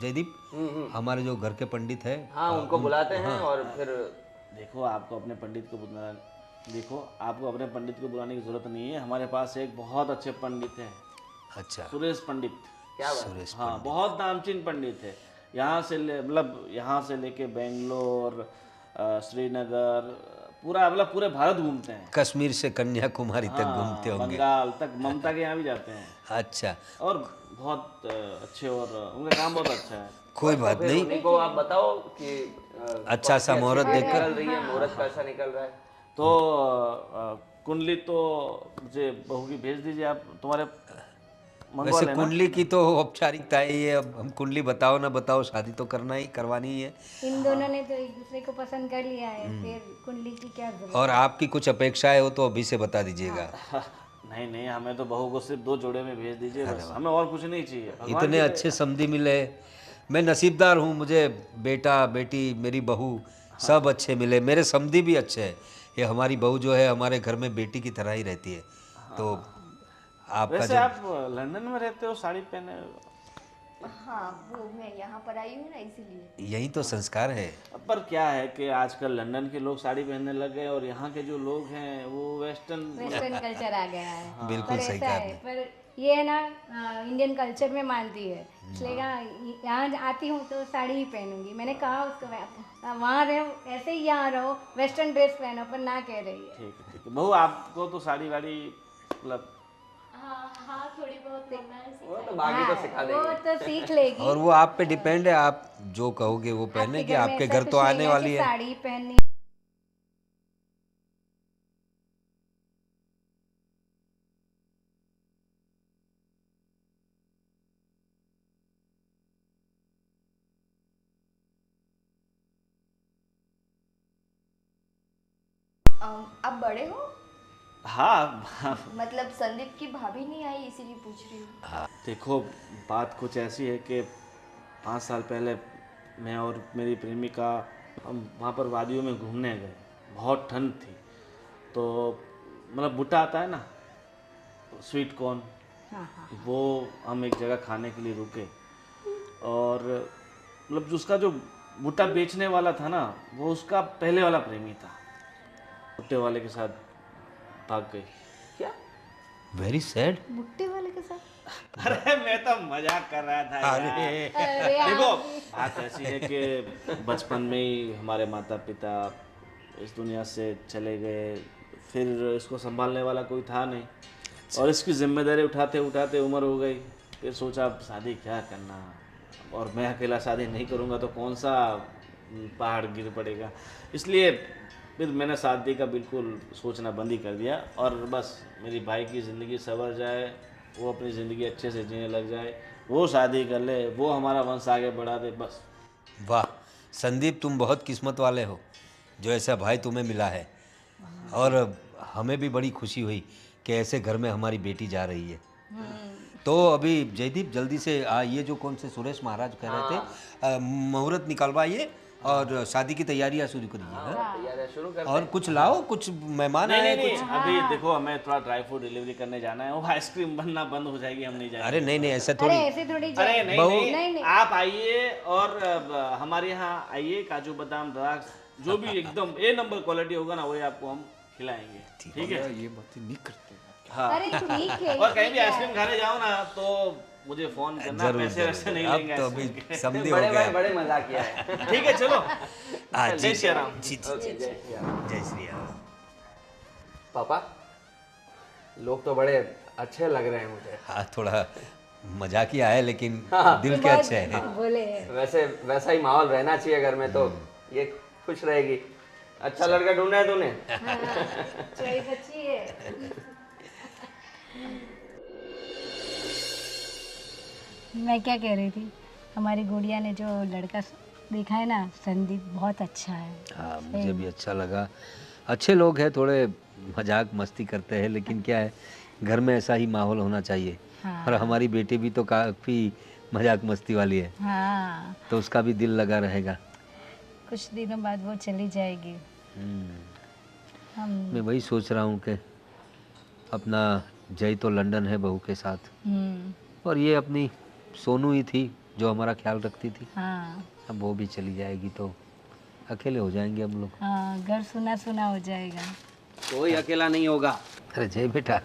जयदीप हमारे जो घर के पंडित हैं, हाँ उनको बुलाते हैं, और फिर देखो आपको अपने पंडित को बुलाने की जरूरत नहीं है, हमारे पास एक बहुत अच्छे पंडित हैं, अच्छा सुरेश पंडित। क्या बात? सुरेश हाँ बहुत नामचीन पंडित है, यहाँ से लेके बेंगलोर, श्रीनगर, पूरे भारत घूमते हैं, कश्मीर से कन्याकुमारी तक घूमते होंगे, बंगाल तक, ममता के यहाँ भी जाते हैं, अच्छा और बहुत अच्छे, और उनका काम बहुत अच्छा है। कोई बात नहीं। उनको आप बताओ कि अच्छा सा मुहूर्त देखकर निकल रही है, मुहूर्त कैसा निकल रहा है। तो कुंडली तो मुझे बहू की भेज दीजिए, आप तुम्हारे मंगवा वैसे लेना। कुंडली की तो औपचारिकता ही है, अब हम कुंडली बताओ ना बताओ, शादी तो करवानी ही है। इन दोनों ने तो एक दूसरे को पसंद कर लिया है, फिर कुंडली की क्या जरूरत। और आपकी कुछ अपेक्षाएं हो तो अभी से बता दीजिएगा। नहीं, हमें तो बहू को सिर्फ 2 जोड़े में भेज दीजिए बस, हमें और कुछ नहीं चाहिए। भगवान इतने अच्छे समधी मिले, मैं नसीबदार हूँ, मुझे बेटा बेटी मेरी बहू सब अच्छे मिले, मेरे समधी भी अच्छे हैं। ये हमारी बहू जो है हमारे घर में बेटी की तरह ही रहती है। तो आपका वैसे जो आप लंदन में रहते हो, साड़ी पहने, हाँ वो मैं यहाँ पर आई हूँ ना, इसीलिए। यही तो संस्कार है। पर क्या है कि आजकल लंदन के लोग साड़ी पहनने लग गए, और यहाँ के जो लोग हैं वो वेस्टर्न कल्चर आ गया है। बिल्कुल पर सही ऐसा कहा है, पर ये है ना इंडियन कल्चर में मानती है, इसलिए यहाँ आती हूँ तो साड़ी ही पहनूंगी। मैंने कहा उसको वहाँ रहो ऐसे ही, यहाँ रहो वेस्टर्न ड्रेस पहनो, पर ना कह रही है। ठीक है ठीक है। बहू आपको तो साड़ी वाड़ी मतलब हाँ थोड़ी बहुत वो तो बाकी तो सिखा वो देंगे। तो सीख लेगी। और वो आप पे डिपेंड है, आप जो कहोगे वो पहने कि आपके घर तो आने वाली है। साड़ी पहननी। आप बड़े हो? हाँ मतलब संदीप की भाभी नहीं आई इसीलिए पूछ रही हूँ। देखो बात कुछ ऐसी है कि 5 साल पहले मैं और मेरी प्रेमिका हम वहाँ पर वादियों में घूमने गए। बहुत ठंड थी, तो मतलब भुट्टा आता है ना, स्वीट कॉर्न, वो हम एक जगह खाने के लिए रुके, और मतलब उसका जो भुट्टा बेचने वाला था ना, वो उसका पहले वाला प्रेमी था, भुट्टे वाले के साथ भाग गई। क्या? Very sad. भुट्टे वाले के साथ? अरे मैं तो मजाक कर रहा था यार। अरे देखो बात ऐसी है कि बचपन में ही हमारे माता पिता इस दुनिया से चले गए, फिर इसको संभालने वाला कोई था नहीं, और इसकी जिम्मेदारी उठाते उठाते उम्र हो गई। फिर सोचा अब शादी क्या करना, और मैं अकेला शादी नहीं करूँगा तो कौन सा पहाड़ गिर पड़ेगा, इसलिए फिर मैंने शादी का बिल्कुल सोचना बंद ही कर दिया। और बस मेरी भाई की ज़िंदगी संवर जाए, वो अपनी ज़िंदगी अच्छे से जीने लग जाए, वो शादी कर ले, वो हमारा वंश आगे बढ़ा दे, बस। वाह संदीप, तुम बहुत किस्मत वाले हो जो ऐसा भाई तुम्हें मिला है, और हमें भी बड़ी खुशी हुई कि ऐसे घर में हमारी बेटी जा रही है। तो अभी जयदीप जल्दी से ये जो कौन से सुरेश महाराज कह रहे थे, मुहूर्त निकलवाइए और शादी की तैयारियां शुरू करिए। हाँ? तैयारियां शुरू कर। और कुछ लाओ, कुछ मेहमान नहीं आए नहीं कुछ। नहीं, अभी देखो हमें थोड़ा ड्राई फ्रूट डिलीवरी करने जाना है, वो आइसक्रीम बनना बंद हो जाएगी, हम नहीं जाएंगे। अरे नहीं नहीं, ऐसा अरे थोड़ी। ऐसे थोड़ी अरे नहीं बहू- नहीं, नहीं आप आइए और हमारे यहाँ आइए, काजू बादाम द्राक्ष जो भी एकदम ए नंबर क्वालिटी होगा ना, वही आपको हम खिलाएंगे, ठीक है? ये बातें नहीं करते। हाँ। अरे ठीक है। और कहीं भी आइसक्रीम खाने जाओ ना तो मुझे फोन करना, जरूर पैसे वैसे नहीं जरूर। लेंगे अब तो अभी आइसक्रीम के। समझे हो बड़े गया। भाई बड़े मजाक किया है। ठीक है चलो। हाँ, जय श्री राम। जी जी जी, जय श्री राम। पापा, लोग तो बड़े अच्छे लग रहे हैं मुझे। हाँ थोड़ा मजाकिया है लेकिन दिल के बहुत अच्छे हैं। बोले वैसे वैसा ही माहौल रहना चाहिए घर में, तो ये खुश रहेगी। अच्छा लड़का ढूंढा है तूने? चॉइस अच्छी है। मैं क्या कह रही थी, हमारी गुड़िया ने जो लड़का देखा है ना, संदीप, बहुत अच्छा है। हाँ मुझे भी अच्छा लगा। अच्छे लोग हैं, थोड़े मजाक मस्ती करते हैं, लेकिन क्या है घर में ऐसा ही माहौल होना चाहिए। हाँ। और हमारी बेटी भी तो काफ़ी मजाक मस्ती वाली है, हाँ, तो उसका भी दिल लगा रहेगा। कुछ दिनों बाद वो चली जाएगी। हम मैं वही सोच रहा हूँ कि अपना जय तो लंदन है बहू के साथ, और ये अपनी सोनू ही थी जो हमारा ख्याल रखती थी। हाँ अब वो भी चली जाएगी तो अकेले हो जाएंगे हम लोग। हाँ, घर सुना सुना हो जाएगा। कोई अकेला नहीं होगा। अरे जय बेटा।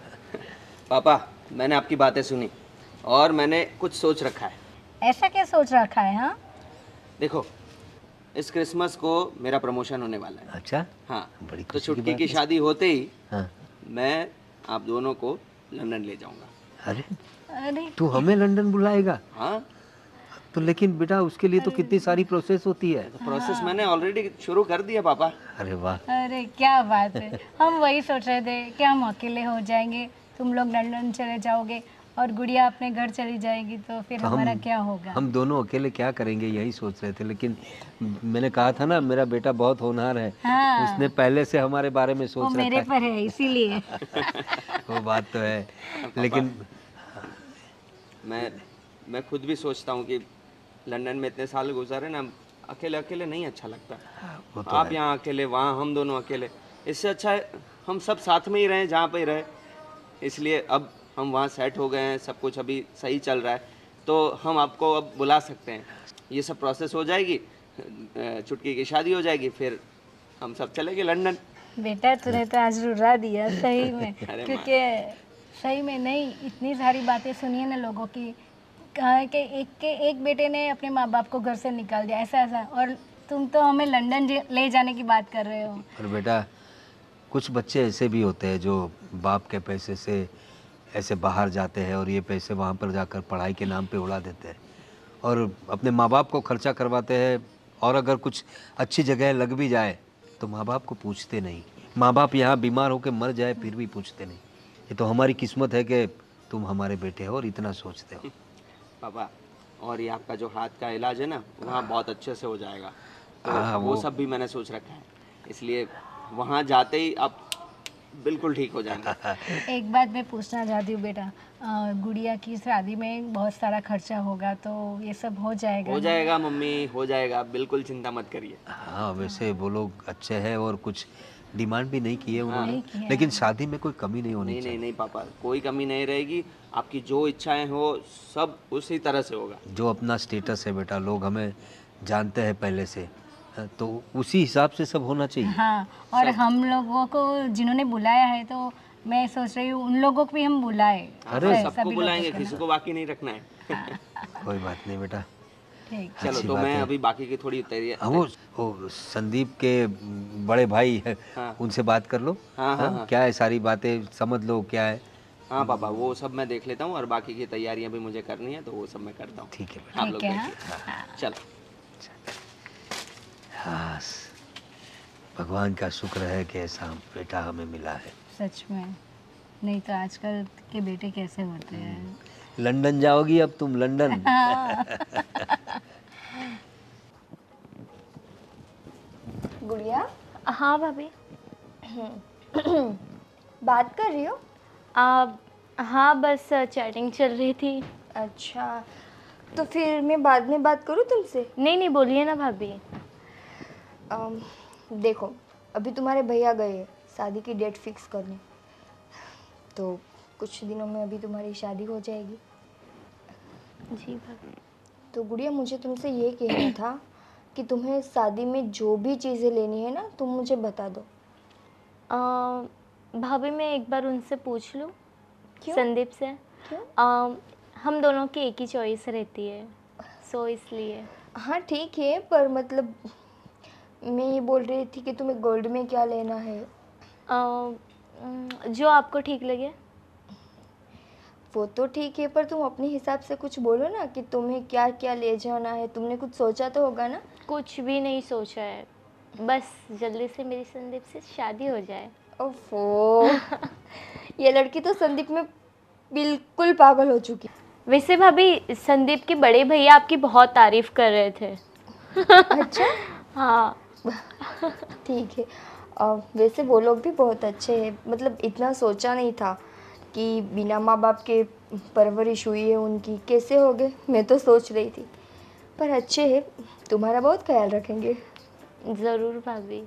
पापा, मैंने आपकी बातें सुनी और मैंने कुछ सोच रखा है। ऐसा क्या सोच रखा है? हाँ, देखो, इस क्रिसमस को मेरा प्रमोशन होने वाला है। अच्छा, हाँ, बड़ी तो खुशी की छुटकी बात की है। शादी होते ही हाँ। मैं आप दोनों को लंदन ले जाऊंगा। अरे अरे तू हमें लंदन बुलाएगा? हाँ, तो लेकिन बेटा उसके लिए तो कितनी सारी प्रोसेस होती है। तो प्रोसेस मैंने ऑलरेडी शुरू कर दिया पापा। अरे वाह। अरे क्या बात है, हम वही सोच रहे थे कि हम अकेले हो जाएंगे, तुम लोग लंदन चले जाओगे और गुड़िया अपने घर चली जाएगी, तो फिर हमारा क्या होगा? हम दोनों अकेले क्या करेंगे यही सोच रहे थे, लेकिन मैंने कहा था ना मेरा बेटा बहुत होनहार है। हाँ। उसने पहले से हमारे बारे में वो सोच मेरे रखा पर है इसीलिए। है। वो बात तो है, लेकिन मैं खुद भी सोचता हूँ कि लंदन में इतने साल गुजारे ना, अकेले अकेले नहीं अच्छा लगता। वो तो आप यहाँ अकेले, वहाँ हम दोनों अकेले, इससे अच्छा है हम सब साथ में ही रहें जहाँ पे ही रहे। इसलिए अब हम वहाँ सेट हो गए हैं, सब कुछ अभी सही चल रहा है, तो हम आपको अब बुला सकते हैं। ये सब प्रोसेस हो जाएगी, छुटकी की शादी हो जाएगी, फिर हम सब चलेंगे लंदन। बेटा तूने तो आज रुला दिया सही में, अरे क्योंकि सही में नहीं, इतनी सारी बातें सुनी है ना लोगों की, कहा है कि एक बेटे ने अपने माँ बाप को घर से निकाल दिया, ऐसा ऐसा, और तुम तो हमें लंदन ले जाने की बात कर रहे हो। और बेटा कुछ बच्चे ऐसे भी होते हैं जो बाप के पैसे से ऐसे बाहर जाते हैं और ये पैसे वहाँ पर जाकर पढ़ाई के नाम पे उड़ा देते हैं और अपने माँ बाप को खर्चा करवाते हैं, और अगर कुछ अच्छी जगह लग भी जाए तो माँ बाप को पूछते नहीं। माँ बाप यहाँ बीमार होकर मर जाए फिर भी पूछते नहीं। ये तो हमारी किस्मत है कि तुम हमारे बेटे हो और इतना सोचते हो। पापा, और ये आपका जो हाथ का इलाज है ना, वहाँ बहुत अच्छे से हो जाएगा। तो हाँ, वो सब भी मैंने सोच रखा है, इसलिए वहाँ जाते ही आप बिल्कुल ठीक हो जाएंगे। एक बात मैं पूछना चाहती हूँ बेटा, गुड़िया की शादी में बहुत सारा खर्चा होगा, तो ये सब हो जाएगा? हो जाएगा मम्मी, हो जाएगा, बिल्कुल चिंता मत करिए। हाँ वैसे वो लोग अच्छे हैं और कुछ डिमांड भी नहीं की है उन्होंने, नहीं किया लेकिन शादी में कोई कमी नहीं होनी नहीं चाहिए। नहीं नहीं पापा, कोई कमी नहीं रहेगी। आपकी जो इच्छाएं हो सब उसी तरह से होगा। जो अपना स्टेटस है बेटा, लोग हमें जानते हैं पहले से, तो उसी हिसाब से सब होना चाहिए। हाँ, और हम लोगों को जिन्होंने बुलाया है, तो मैं सोच रही हूँ उन लोगों को भी हम बुलाए। अरे सबको बुलाएंगे, किसी को बाकी नहीं रखना है। कोई बात नहीं बेटा। ठीक। चलो अच्छी तो बात मैं है। अभी बाकी की थोड़ी तैयारी। हाँ वो संदीप के बड़े भाई है, हाँ। उनसे बात कर लो। हाँ, हाँ, हाँ। क्या है सारी बातें समझ लो क्या है। हाँ पापा, वो सब मैं देख लेता हूँ और बाकी की तैयारियां भी मुझे करनी है, तो वो सब मैं करता हूँ। ठीक है बेटा। आप लोग ठीक है, बैठिए। चलो। हाँ भगवान का शुक्र है कि ऐसा बेटा हमें मिला है। सच में, नहीं तो आजकल के बेटे कैसे होते हैं। लंदन जाओगी अब तुम, लंदन? गुड़िया, हाँ भाभी। बात कर रही हो? हाँ बस चैटिंग चल रही थी। अच्छा, तो फिर मैं बाद में बात करूँ तुमसे? नहीं नहीं, बोलिए ना भाभी। देखो, अभी तुम्हारे भैया गए हैं शादी की डेट फिक्स करने, तो कुछ दिनों में अभी तुम्हारी शादी हो जाएगी। जी भाभी। तो गुड़िया, मुझे तुमसे ये कहना था कि तुम्हें शादी में जो भी चीज़ें लेनी है ना, तुम मुझे बता दो। भाभी मैं एक बार उनसे पूछ लूँ? क्यों? संदीप से। क्यों? हम दोनों की एक ही चॉइस रहती है, सो इसलिए। हाँ ठीक है, पर मतलब मैं ये बोल रही थी कि तुम्हें गोल्ड में क्या लेना है। जो आपको ठीक लगे। वो तो ठीक है, पर तुम अपने हिसाब से कुछ बोलो ना कि तुम्हें क्या क्या ले जाना है। तुमने कुछ सोचा तो होगा ना? कुछ भी नहीं सोचा है, बस जल्दी से मेरी संदीप से शादी हो जाए। ओफो, ये लड़की तो संदीप में बिल्कुल पागल हो चुकी। वैसे भाभी संदीप के बड़े भैया आपकी बहुत तारीफ कर रहे थे। अच्छा। हाँ ठीक है। वैसे वो लोग भी बहुत अच्छे हैं, मतलब इतना सोचा नहीं था कि बिना माँ बाप के परवरिश हुई है उनकी, कैसे हो गए, मैं तो सोच रही थी। पर अच्छे हैं, तुम्हारा बहुत ख्याल रखेंगे। ज़रूर भाभी।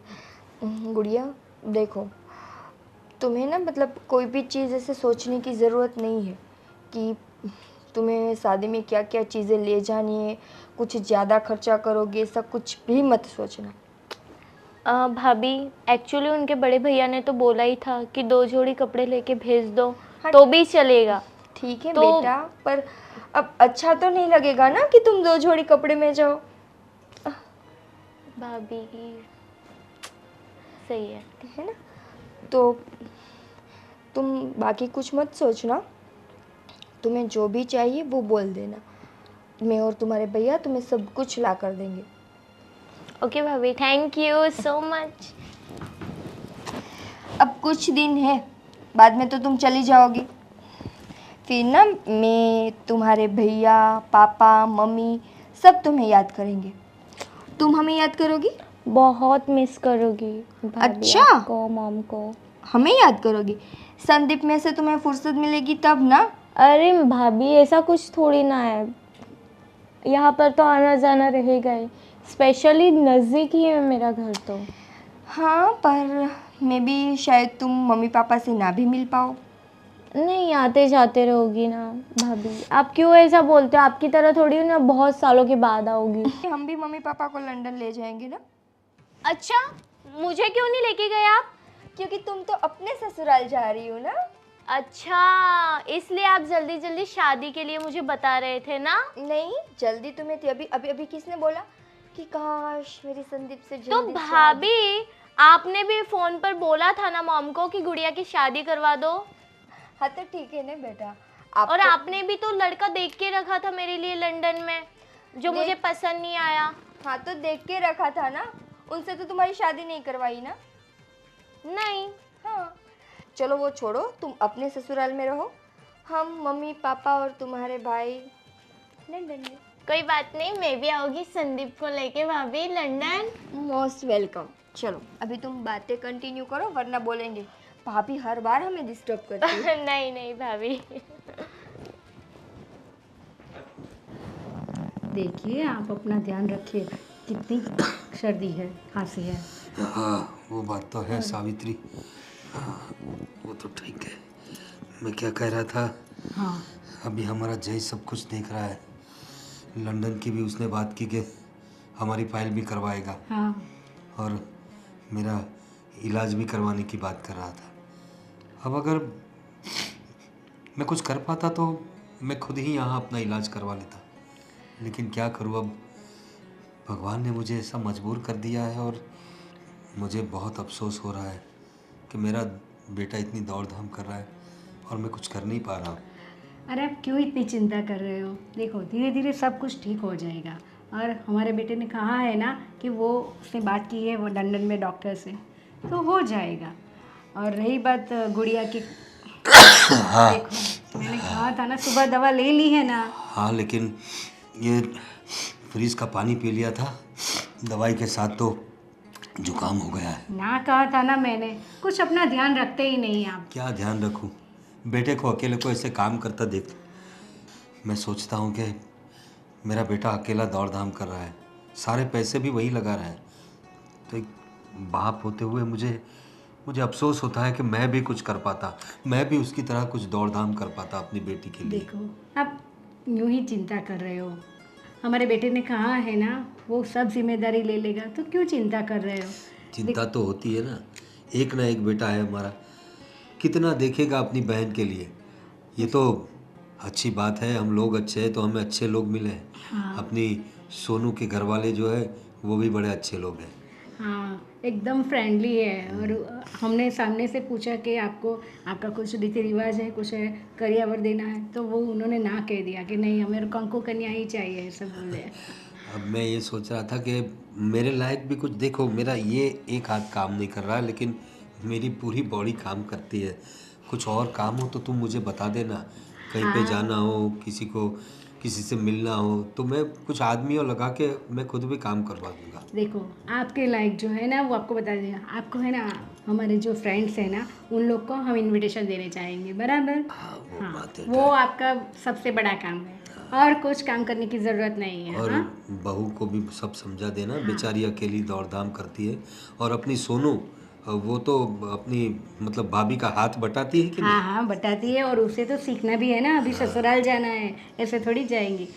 गुड़िया देखो, तुम्हें ना मतलब कोई भी चीज़ ऐसे सोचने की ज़रूरत नहीं है कि तुम्हें शादी में क्या क्या चीज़ें ले जानी है, कुछ ज़्यादा खर्चा करोगे, ऐसा कुछ भी मत सोचना। भाभी एक्चुअली उनके बड़े भैया ने तो बोला ही था कि 2 जोड़ी कपड़े लेके भेज दो, तो भी चलेगा। ठीक है तो बेटा, पर अब अच्छा तो नहीं लगेगा ना कि तुम 2 जोड़ी कपड़े में जाओ। भाभी सही है ना? तो तुम बाकी कुछ मत सोचना, तुम्हें जो भी चाहिए वो बोल देना, मैं और तुम्हारे भैया तुम्हें सब कुछ ला कर देंगे। ओके भाभी, थैंक यू सो मच। अब कुछ दिन है, बाद में तो तुम चली जाओगी, फिर ना मैं, तुम्हारे भैया, पापा, मम्मी सब तुम्हें याद करेंगे। तुम हमें याद करोगी? बहुत मिस करोगी भाभी। अच्छा? आपको, मॉम को। हमें याद करोगी? संदीप में से तुम्हें फुर्सत मिलेगी तब ना। अरे भाभी ऐसा कुछ थोड़ी ना है, यहाँ पर तो आना जाना रहेगा ही, स्पेशली नज़दीक ही है मेरा घर तो। हाँ, पर मैं भी शायद तुम मम्मी पापा से ना भी मिल पाओ। नहीं, आते जाते रहोगी ना भाभी, आप क्यों ऐसा बोलते हो? आपकी तरह थोड़ी ना बहुत सालों के बाद आओगी। हम भी मम्मी पापा को लंदन ले जाएंगे ना। अच्छा, मुझे क्यों नहीं लेके गए आप? क्योंकि तुम तो अपने ससुराल जा रही हो ना। अच्छा, इसलिए आप जल्दी जल्दी शादी के लिए मुझे बता रहे थे ना? नहीं, जल्दी तुम्हें थी। अभी अभी अभी किसने बोला कि काश मेरी संदीप से तो जल्दी भाभी, आपने भी फोन पर बोला था ना मॉम को कि गुड़िया की शादी करवा दो। हाँ तो ठीक है ना बेटा। और आपने भी तो लड़का देख के रखा था मेरे लिए लंदन में, जो मुझे पसंद नहीं आया। हाँ तो देख के रखा था ना, उनसे तो तुम्हारी शादी नहीं करवाई ना। नहीं। हाँ चलो वो छोड़ो, तुम अपने ससुराल में रहो, हम मम्मी पापा और तुम्हारे भाई लंदन में। कोई बात नहीं, मैं भी आऊंगी संदीप को लेके भाभी लंदन। Most welcome. चलो अभी तुम बातें कंटिन्यू करो, वरना बोलेंगे भाभी हर बार हमें डिस्टर्ब करती है। नहीं नहीं भाभी। देखिए आप अपना ध्यान रखिए, कितनी सर्दी है, खांसी है। हाँ वो बात तो है सावित्री। हाँ वो तो ठीक है। मैं क्या कह रहा था, हाँ अभी हमारा जय सब कुछ देख रहा है। लंदन की भी उसने बात की कि हमारी फाइल भी करवाएगा हाँ और मेरा इलाज भी करवाने की बात कर रहा था। अब अगर मैं कुछ कर पाता तो मैं खुद ही यहाँ अपना इलाज करवा लेता, लेकिन क्या करूँ, अब भगवान ने मुझे ऐसा मजबूर कर दिया है और मुझे बहुत अफसोस हो रहा है कि मेरा बेटा इतनी दौड़ धाम कर रहा है और मैं कुछ कर नहीं पा रहा हूँ। अरे आप क्यों इतनी चिंता कर रहे हो? देखो धीरे धीरे सब कुछ ठीक हो जाएगा। और हमारे बेटे ने कहा है ना कि वो उसने बात की है वो लंदन में डॉक्टर से, तो हो जाएगा। और रही बात गुड़िया की, देखो मैंने कहा था ना सुबह दवा ले ली है ना। हाँ लेकिन ये फ्रिज का पानी पी लिया था दवाई के साथ तो जुकाम हो गया है। ना कहा था ना मैंने, कुछ अपना ध्यान रखते ही नहीं आप। क्या ध्यान रखूं, बेटे को अकेले को ऐसे काम करता देख मैं सोचता हूँ कि मेरा बेटा अकेला दौड़ धाम कर रहा है, सारे पैसे भी वही लगा रहा है। तो एक बाप होते हुए मुझे अफसोस होता है कि मैं भी कुछ कर पाता, मैं भी उसकी तरह कुछ दौड़ धाम कर पाता अपनी बेटी के लिए। देखो आप यूं ही चिंता कर रहे हो, हमारे बेटे ने कहा है ना वो सब जिम्मेदारी ले लेगा, तो क्यों चिंता कर रहे हो? चिंता तो होती है ना, एक ना एक बेटा है हमारा, कितना देखेगा अपनी बहन के लिए। ये तो अच्छी बात है, हम लोग अच्छे हैं तो हमें अच्छे लोग मिले हैं। हाँ। अपनी सोनू के घर वाले जो है वो भी बड़े अच्छे लोग हैं। हाँ एकदम फ्रेंडली है। और हमने सामने से पूछा कि आपका कुछ रीति रिवाज है, कुछ है करियावर देना है, तो वो उन्होंने ना कह दिया कि नहीं हमें कंकु कन्या ही चाहिए, ऐसा बोले। अब मैं ये सोच रहा था कि मेरे लायक भी कुछ देखो, मेरा ये एक हाथ काम नहीं कर रहा है लेकिन मेरी पूरी बॉडी काम करती है। कुछ और काम हो तो तुम मुझे बता देना, कहीं पे जाना हो, किसी से मिलना हो तो मैं कुछ आदमियों लगा के मैं खुद भी काम करवा दूंगा। देखो आपके लायक जो है ना वो आपको बता देगा। आपको है ना हमारे जो फ्रेंड्स हैं ना उन लोग को हम इनविटेशन देने चाहेंगे, बराबर? वो बात है। वो आपका सबसे बड़ा काम है और कुछ काम करने की ज़रूरत नहीं है। और हाँ? बहू को भी सब समझा देना, बेचारी अकेली दौड़ धाम करती है। और अपनी सोनू वो तो अपनी मतलब भाभी का हाथ बटाती है कि हाँ हाँ बताती है, और उसे तो सीखना भी है ना, अभी ससुराल जाना है, ऐसे थोड़ी जाएंगी।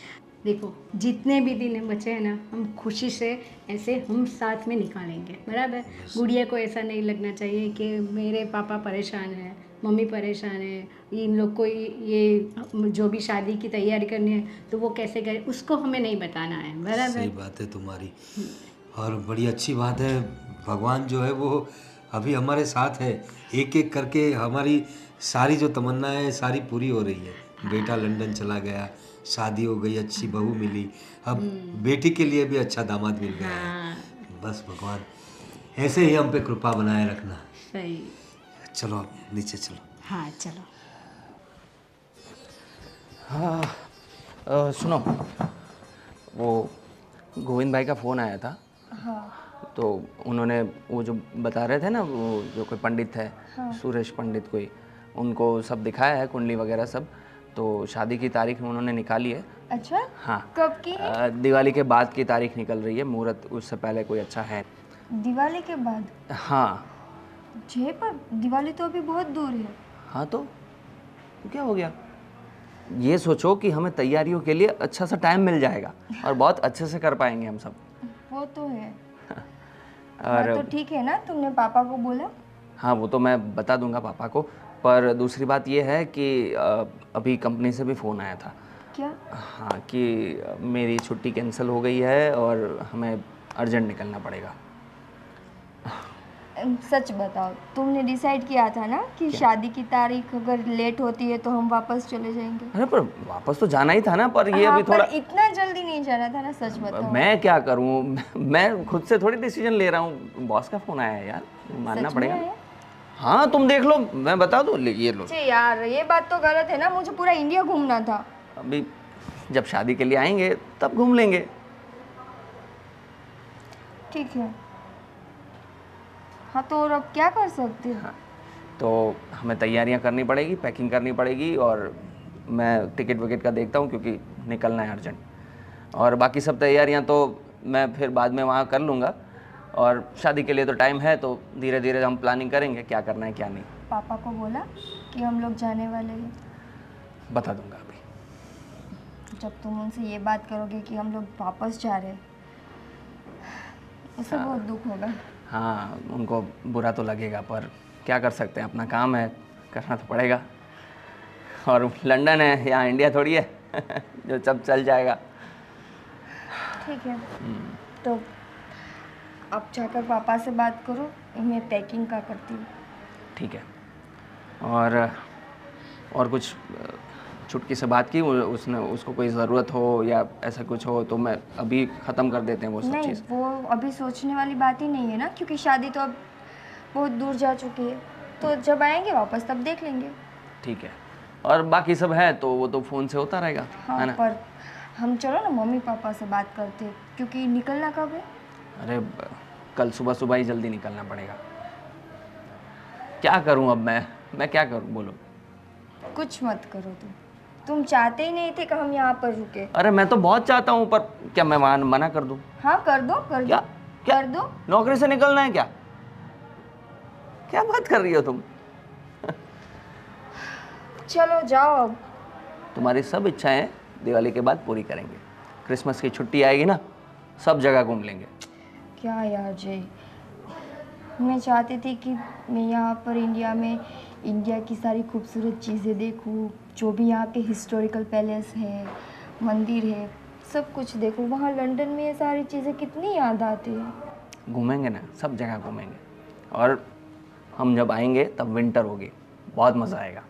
देखो जितने भी दिन बचे हैं ना हम खुशी से ऐसे हम साथ में निकालेंगे, बराबर? गुड़िया को ऐसा नहीं लगना चाहिए कि मेरे पापा परेशान हैं, मम्मी परेशान है, इन लोग को ये जो भी शादी की तैयारी करनी है तो वो कैसे करे, उसको हमें नहीं बताना है, बराबर? सही बात है तुम्हारी। और बड़ी अच्छी बात है, भगवान जो है वो अभी हमारे साथ है, एक एक करके हमारी सारी जो तमन्नाएं है सारी पूरी हो रही है। बेटा लंदन चला गया, शादी हो गई, अच्छी बहू मिली, अब बेटी के लिए भी अच्छा दामाद मिल गया है। बस भगवान ऐसे ही हम पे कृपा बनाए रखना। सही। चलो अब नीचे चलो। हाँ चलो। हाँ सुनो, वो गोविंद भाई का फ़ोन आया था। हाँ तो उन्होंने वो जो बता रहे थे ना, वो जो कोई पंडित है, सुरेश पंडित कोई, उनको सब दिखाया है कुंडली वगैरह सब। तो शादी की तारीख उन्होंने निकाली है। अच्छा हाँ कब की है? दिवाली के बाद की तारीख निकल रही है, मुहूर्त उससे पहले कोई अच्छा है। दिवाली के बाद? हाँ। जय पर दिवाली तो अभी बहुत दूर है। हाँ तो क्या हो गया, ये सोचो कि हमें तैयारियों के लिए अच्छा सा टाइम मिल जाएगा और बहुत अच्छे से कर पाएंगे हम सब। वो तो है। और तो ठीक है ना, तुमने पापा को बोला? हाँ वो तो मैं बता दूंगा पापा को, पर दूसरी बात ये है कि अभी कंपनी से भी फ़ोन आया था। क्या? हाँ कि मेरी छुट्टी कैंसिल हो गई है और हमें अर्जेंट निकलना पड़ेगा। सच बताओ, तुमने डिसाइड किया था ना कि शादी की तारीख अगर लेट होती है तो हम वापस चले जाएंगे। अरे पर वापस तो जाना ही था ना, पर ये हाँ, अभी थोड़ा पर इतना जल्दी नहीं जाना था ना, सच बताओ। मैं क्या करूँ, मैं खुद से थोड़ी डिसीजन ले रहा हूँ, बॉस का फ़ोन आया है यार, मानना सच पड़ेगा। में है? हाँ तुम देख लो, मैं बता दूँ, ये लो। छे यार, ये बात तो गलत है ना, मुझे पूरा इंडिया घूमना था। अभी जब शादी के लिए आएंगे तब घूम लेंगे। ठीक है। हाँ तो और अब क्या कर सकते हैं? तो हमें तैयारियां करनी पड़ेगी, पैकिंग करनी पड़ेगी, और मैं टिकट विकेट का देखता हूँ क्योंकि निकलना है अर्जेंट। और बाकी सब तैयारियां तो मैं फिर बाद में वहाँ कर लूँगा, और शादी के लिए तो टाइम है, तो धीरे धीरे हम प्लानिंग करेंगे क्या करना है क्या नहीं। पापा को बोला कि हम लोग जाने वाले हैं। बता दूँगा अभी। जब तुम उनसे ये बात करोगे कि हम लोग वापस जा रहे हैं, उसे बहुत दुख होगा। हाँ उनको बुरा तो लगेगा, पर क्या कर सकते हैं, अपना काम है, करना तो पड़ेगा। और लंदन है, यहाँ इंडिया थोड़ी है जो सब चल जाएगा। ठीक है, तो अब जाकर पापा से बात करो, मैं पैकिंग का करती हूँ। ठीक है। और कुछ छुटकी से बात की, उसने उसको कोई ज़रूरत हो या ऐसा कुछ हो तो मैं अभी ख़त्म कर देते हैं वो सब नहीं, चीज़। वो अभी सोचने वाली बात ही नहीं है ना, क्योंकि शादी तो अब बहुत दूर जा चुकी है, तो जब आएंगे वापस तब देख लेंगे। ठीक है, और बाकी सब है तो वो तो फ़ोन से होता रहेगा, हाँ, है ना। पर हम चलो ना मम्मी पापा से बात करते, क्योंकि निकलना कब है? अरे कल सुबह सुबह ही जल्दी निकलना पड़ेगा। क्या करूं अब मैं क्या करूं बोलो। कुछ मत करो तुम चाहते ही नहीं थे कि हम यहाँ पर रुके। अरे मैं तो बहुत चाहता हूं, पर क्या मैं मना कर दूं? हाँ कर दो, कर क्या? दो, क्या? कर दो। नौकरी से निकलना है क्या? क्या बात कर रही हो तुम? चलो जाओ अब। तुम्हारी सब इच्छाएं दिवाली के बाद पूरी करेंगे। क्रिसमस की छुट्टी आएगी ना, सब जगह घूम लेंगे। क्या यार जय, मैं चाहती थी कि मैं यहाँ पर इंडिया में इंडिया की सारी खूबसूरत चीज़ें देखूँ, जो भी यहाँ के हिस्टोरिकल पैलेस है, मंदिर है, सब कुछ देखूँ। वहाँ लंदन में ये सारी चीज़ें कितनी याद आती है। घूमेंगे ना, सब जगह घूमेंगे, और हम जब आएंगे तब विंटर होगी, बहुत मज़ा आएगा।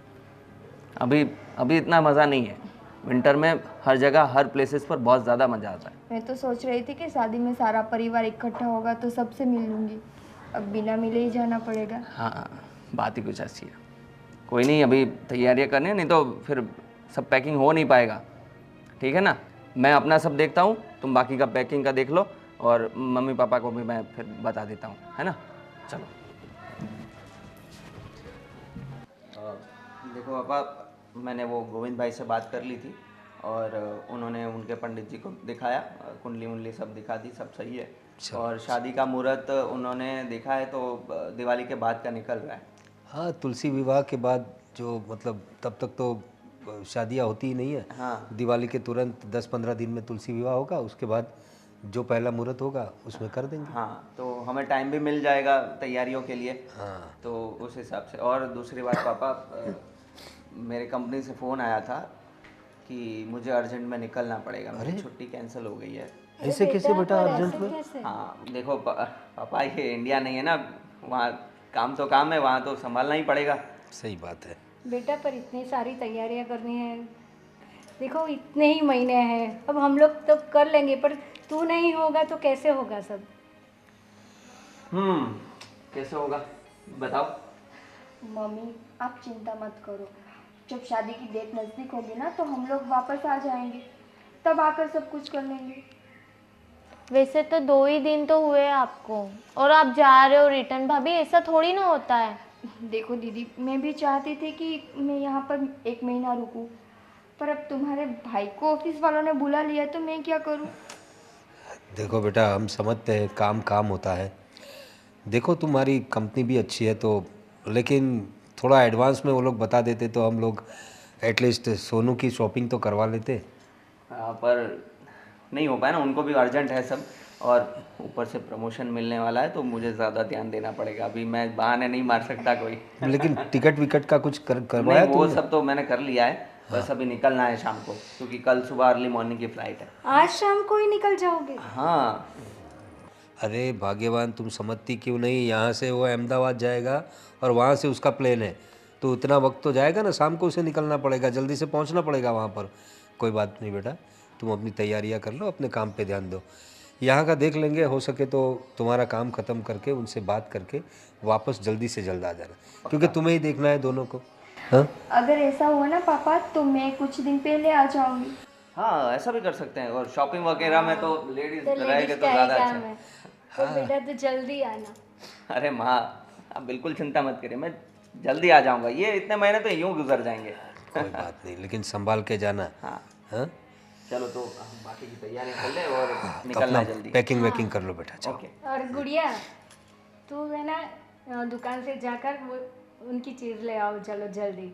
अभी इतना मज़ा नहीं है। विंटर में हर जगह हर प्लेसेस पर बहुत ज़्यादा मज़ा आता है। मैं तो सोच रही थी कि शादी में सारा परिवार इकट्ठा होगा तो सबसे मिल लूँगी, अब बिना मिले ही जाना पड़ेगा। हाँ बात ही कुछ ऐसी है। कोई नहीं, अभी तैयारियां करनी है, नहीं तो फिर सब पैकिंग हो नहीं पाएगा। ठीक है ना, मैं अपना सब देखता हूँ, तुम बाकी का पैकिंग का देख लो, और मम्मी पापा को भी मैं फिर बता देता हूँ, है ना। चलो देखो पापा, मैंने वो गोविंद भाई से बात कर ली थी, और उन्होंने उनके पंडित जी को दिखाया, कुंडली उंडली सब दिखा दी, सब सही है। और शादी का मुहूर्त उन्होंने देखा है तो दिवाली के बाद का निकल रहा है। हाँ, तुलसी विवाह के बाद जो मतलब तब तक तो शादियाँ होती ही नहीं है। हाँ। दिवाली के तुरंत 10-15 दिन में तुलसी विवाह होगा, उसके बाद जो पहला मुहूर्त होगा उसमें कर देंगे। हाँ, तो हमें टाइम भी मिल जाएगा तैयारियों के लिए। हाँ। तो उस हिसाब से। और दूसरी बात पापा, मेरे कंपनी से फ़ोन आया था कि मुझे अर्जेंट में निकलना पड़ेगा, मेरी छुट्टी कैंसिल हो गई है। ऐसे कैसे बेटा अर्जेंट में? हाँ देखो पापा, ये इंडिया नहीं है ना, वहाँ काम तो काम है, वहाँ तो संभालना ही पड़ेगा। सही बात है बेटा, पर इतनी सारी तैयारियां करनी है। देखो इतने ही महीने हैं, अब हम लोग तो कर लेंगे, पर तू नहीं होगा तो कैसे होगा सब? कैसे होगा बताओ। मम्मी आप चिंता मत करो, जब शादी की डेट नज़दीक होगी ना तो हम लोग वापस आ जाएंगे, तब आकर सब कुछ कर लेंगे। वैसे तो 2 ही दिन तो हुए आपको, और आप जा रहे हो रिटर्न। भाभी ऐसा थोड़ी ना होता है। देखो दीदी, मैं भी चाहती थी कि मैं यहाँ पर 1 महीना रुकूं, पर अब तुम्हारे भाई को ऑफिस वालों ने बुला लिया तो मैं क्या करूँ। देखो बेटा, हम समझते हैं काम काम होता है। देखो तुम्हारी कंपनी भी अच्छी है तो, लेकिन थोड़ा एडवांस में वो लोग बता देते तो हम लोग एटलीस्ट सोनू की शॉपिंग तो करवा लेते। पर नहीं हो पाया ना, उनको भी अर्जेंट है सब। और ऊपर से प्रमोशन मिलने वाला है तो मुझे ज़्यादा ध्यान देना पड़ेगा। अभी मैं बहाने नहीं मार सकता कोई। लेकिन टिकट विकट का कुछ करवाया नहीं, वो सब तो मैंने कर लिया है, बस अभी निकलना है शाम को, क्योंकि कल सुबह अर्ली मॉर्निंग की फ्लाइट है। आज शाम को ही निकल जाओगे? हाँ। अरे भाग्यवान, तुम समझती क्यों नहीं? यहाँ से वो अहमदाबाद जाएगा और वहाँ से उसका प्लेन है, तो उतना वक्त तो जाएगा ना, शाम को उसे निकलना पड़ेगा, जल्दी से पहुँचना पड़ेगा वहाँ पर। कोई बात नहीं बेटा, तुम अपनी तैयारियाँ कर लो, अपने काम पे ध्यान दो। यहाँ का देख लेंगे, हो सके तो तुम्हारा काम ख़त्म करके उनसे बात करके वापस जल्दी से जल्द आ जाना, क्योंकि तुम्हें ही देखना है दोनों को। हाँ, अगर ऐसा हुआ ना पापा तो मैं कुछ दिन पहले आ जाऊंगी। हाँ, ऐसा भी कर सकते हैं। और शॉपिंग वगैरह में तो लेडीज रहेंगे तो ज़्यादा अच्छा है। तो बेटा तो जल्दी आना। अरे माँ, आप बिल्कुल चिंता मत करिए, मैं जल्दी आ जाऊंगा। ये इतने महीने तो यूं गुजर जाएंगे। कोई बात नहीं, लेकिन संभाल के जाना। हाँ हाँ, चलो तो हम बाकी की तैयारियां कर ले और निकलना है जल्दी। पैकिंग वैकिंग कर लो बेटा, चलो। ओके। और गुड़िया, तू है ना दुकान से जाकर वो उनकी चीज़ ले आओ, चलो जल्दी।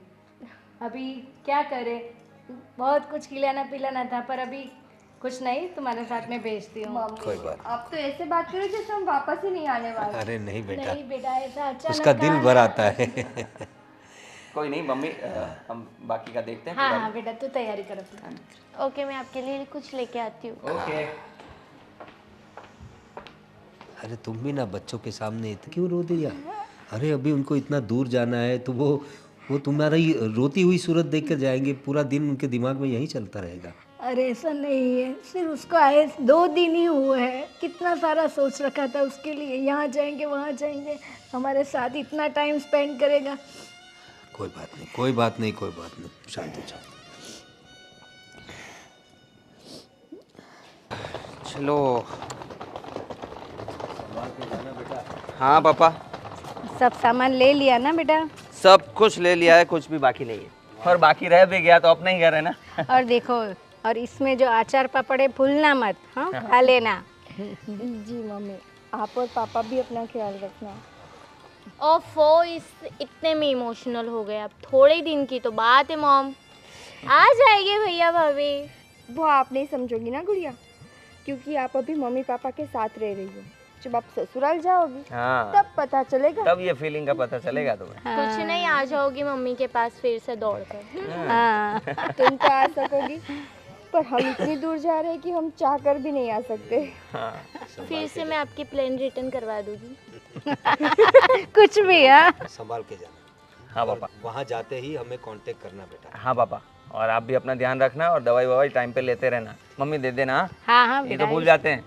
अभी क्या करे, बहुत कुछ खिलाना पिलाना था, पर अभी कुछ नहीं, तुम्हारे साथ में भेजती हूँ। कोई बात आप तो ऐसे बात करो जैसे हम वापस ही नहीं आने वाले। अरे नहीं बेटा, नहीं बेटा, ऐसा अच्छा उसका दिल भर आता है। कोई नहीं मम्मी, हम बाकी का देखते हैं। हाँ हाँ बेटा, तू तैयारी कर अपनी। ओके, मैं आपके लिए कुछ लेके आती हूँ। ओके। अरे तुम भी ना बच्चों के सामने क्यों रो दिया? अरे अभी उनको इतना दूर जाना है, तो वो तुम्हारी रोती हुई सूरत देख कर जाएंगे, पूरा दिन उनके दिमाग में यही चलता रहेगा। अरे ऐसा नहीं है, सिर्फ उसको आए 2 दिन ही हुए हैं, कितना सारा सोच रखा था उसके लिए, यहाँ जाएंगे वहाँ जाएंगे, हमारे साथ इतना टाइम स्पेंड करेगा। कोई बात नहीं, कोई बात नहीं, कोई बात नहीं, शांत हो जाओ। चलो। हाँ पापा, सब सामान ले लिया ना बेटा? सब कुछ ले लिया है, कुछ भी बाकी नहीं है। और बाकी रह भी गया तो अपना ही घर है ना। और देखो, और इसमें जो अचार पापड़ है भूलना मत, हाँ खा लेना। जी मम्मी, आप और पापा भी अपना ख्याल रखना। ओफो, इतने में इमोशनल हो गए। अब थोड़े दिन की तो बात है मॉम, आ जाएंगे भैया भाभी। वो आप नहीं समझोगी ना गुड़िया, क्योंकि आप अभी मम्मी पापा के साथ रह रही हो। जब आप ससुराल जाओगी हाँ, तब पता चलेगा। तब ये फीलिंग का पता चलेगा तुम्हें। कुछ नहीं, आ जाओगी मम्मी के पास फिर से दौड़कर। हाँ तुम तो आ सकोगी, पर हम इतनी दूर जा रहे हैं कि हम चाह कर भी नहीं आ सकते। हाँ, फिर से मैं आपकी प्लेन रिटर्न करवा दूंगी। कुछ भी। हाँ संभाल के जाना। हाँ पापा। वहाँ जाते ही हमें कांटेक्ट करना बेटा। हाँ पापा, और आप भी अपना ध्यान रखना और दवाई ववाई टाइम पे लेते रहना। मम्मी दे देना। हाँ हाँ ये तो भूल जाते हैं।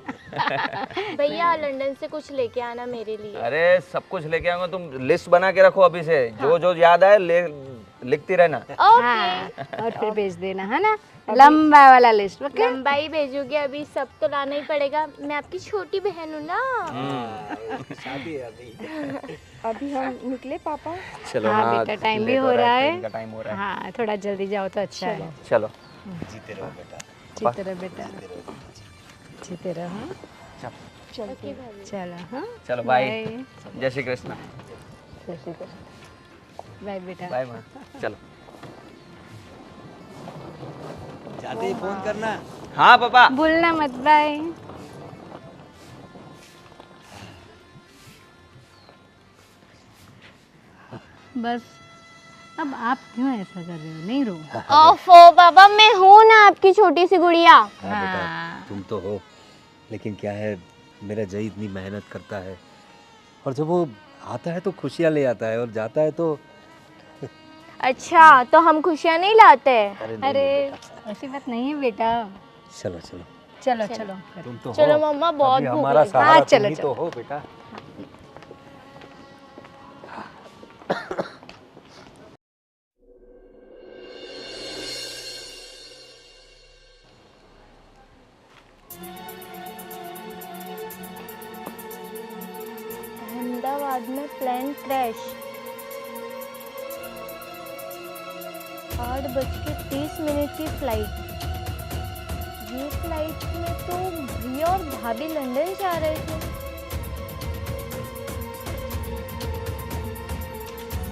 भैया लंदन से कुछ लेके आना मेरे लिए। अरे सब कुछ लेके आऊंगा, तुम लिस्ट बना के रखो अभी से, जो जो याद आए लिखती रहना। हाँ, और फिर भेज देना, है ना, लंबा वाला लिस्ट। ओके, लंबाई भेजोगे, अभी सब तो लाना ही पड़ेगा, मैं आपकी छोटी बहन हूँ ना। शादी है अभी। अभी हम निकले पापा। चलो। हाँ बेटा, टाइम भी हो रहा है। इनका टाइम हो रहा है। हाँ, थोड़ा जल्दी जाओ तो अच्छा है। चलो। जीते रहो बेटा। जीते रहो बेटा, जीते रहो। चलो चलो। हाँ, चलो बाय। जय श्री कृष्ण। बाय बेटा। बाय माँ। चलो। जाते ही फोन करना। हाँ पापा। भूलना मत। बाय। बस, अब आप क्यों ऐसा कर रहे हो? नहीं रो। ओफो बाबा, मैं हूँ ना आपकी छोटी सी गुड़िया। हाँ बेटा, तुम तो हो, लेकिन क्या है, मेरा जय इतनी मेहनत करता है, और जब वो आता है तो खुशियाँ ले आता है, और जाता है तो अच्छा, तो हम खुशियाँ नहीं लाते? अरे ऐसी बात नहीं है बेटा। चलो चलो चलो चलो तुम तो चलो हो, मम्मा, बहुत अभी भूख हमारा लगी। सहारा हाँ, तुम चलो, ही तो हो बेटा। अहमदाबाद में प्लेन क्रैश, 8:30 की फ्लाइट। ये फ्लाइट में तो भैया और भाभी लंदन जा रहे थे।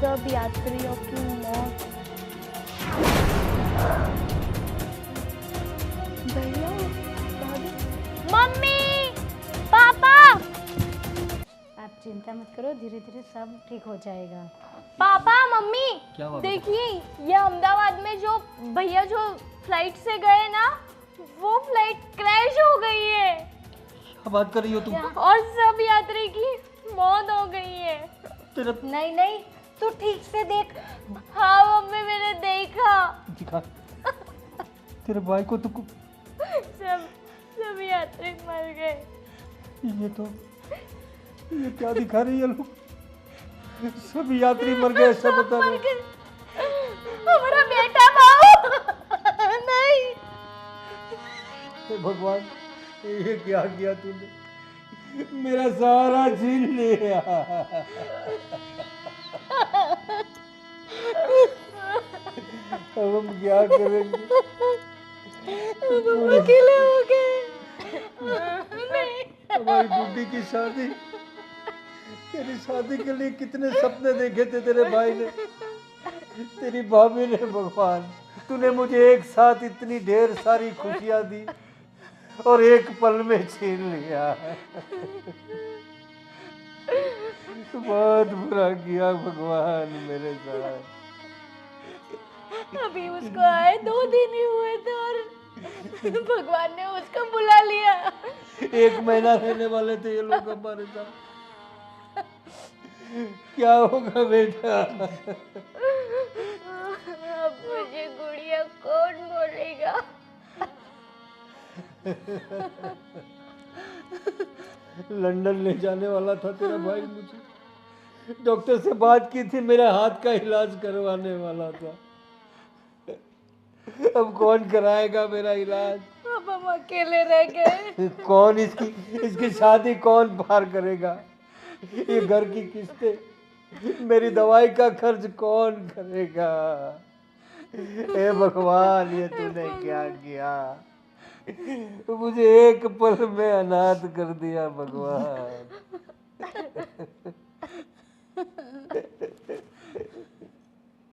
सब यात्रियों की मौत। भैया, भाभी, मम्मी आप चिंता मत करो, धीरे धीरे सब ठीक हो जाएगा। पापा मम्मी देखिए, ये अहमदाबाद में जो भैया जो फ्लाइट से गए ना, वो फ्लाइट क्रैश हो गई है। क्या बात कर रही हो तुम? और सब यात्री की मौत हो गई है। नहीं नहीं, तू ठीक से देख। हाँ मम्मी, मैंने देखा। दिखा तेरे भाई को। तुमको सब यात्री मर गए। ये क्या दिखा रही है लोग? सब यात्री मर गए, सब बता रहे। हमारा बेटा भाव नहीं। हे भगवान, ये क्या किया तूने? मेरा सारा छीन लिया। अब हम क्या करेंगे? अकेले हो गए। हमारी गुड्डी की शादी, तेरी शादी के लिए कितने सपने देखे थे तेरे भाई ने, तेरी भाभी ने। भगवान, तूने मुझे एक साथ इतनी ढेर सारी खुशियां दी और एक पल में छीन लिया। बहुत बुरा किया भगवान मेरे साथ। अभी उसको आए 2 दिन ही हुए थे और भगवान ने उसको बुला लिया। 1 महीना रहने वाले थे ये लोग हमारे साथ। क्या होगा बेटा? अब मुझे गुड़िया कौन बोलेगा? लंदन ले जाने वाला था तेरा भाई मुझे। डॉक्टर से बात की थी, मेरे हाथ का इलाज करवाने वाला था। अब कौन कराएगा मेरा इलाज? अब हम अकेले रह गए। कौन इसकी शादी कौन पार करेगा? ये घर की किस्तें, मेरी दवाई का खर्च कौन करेगा? हे भगवान, ये तूने क्या किया? मुझे एक पल में अनाथ कर दिया भगवान।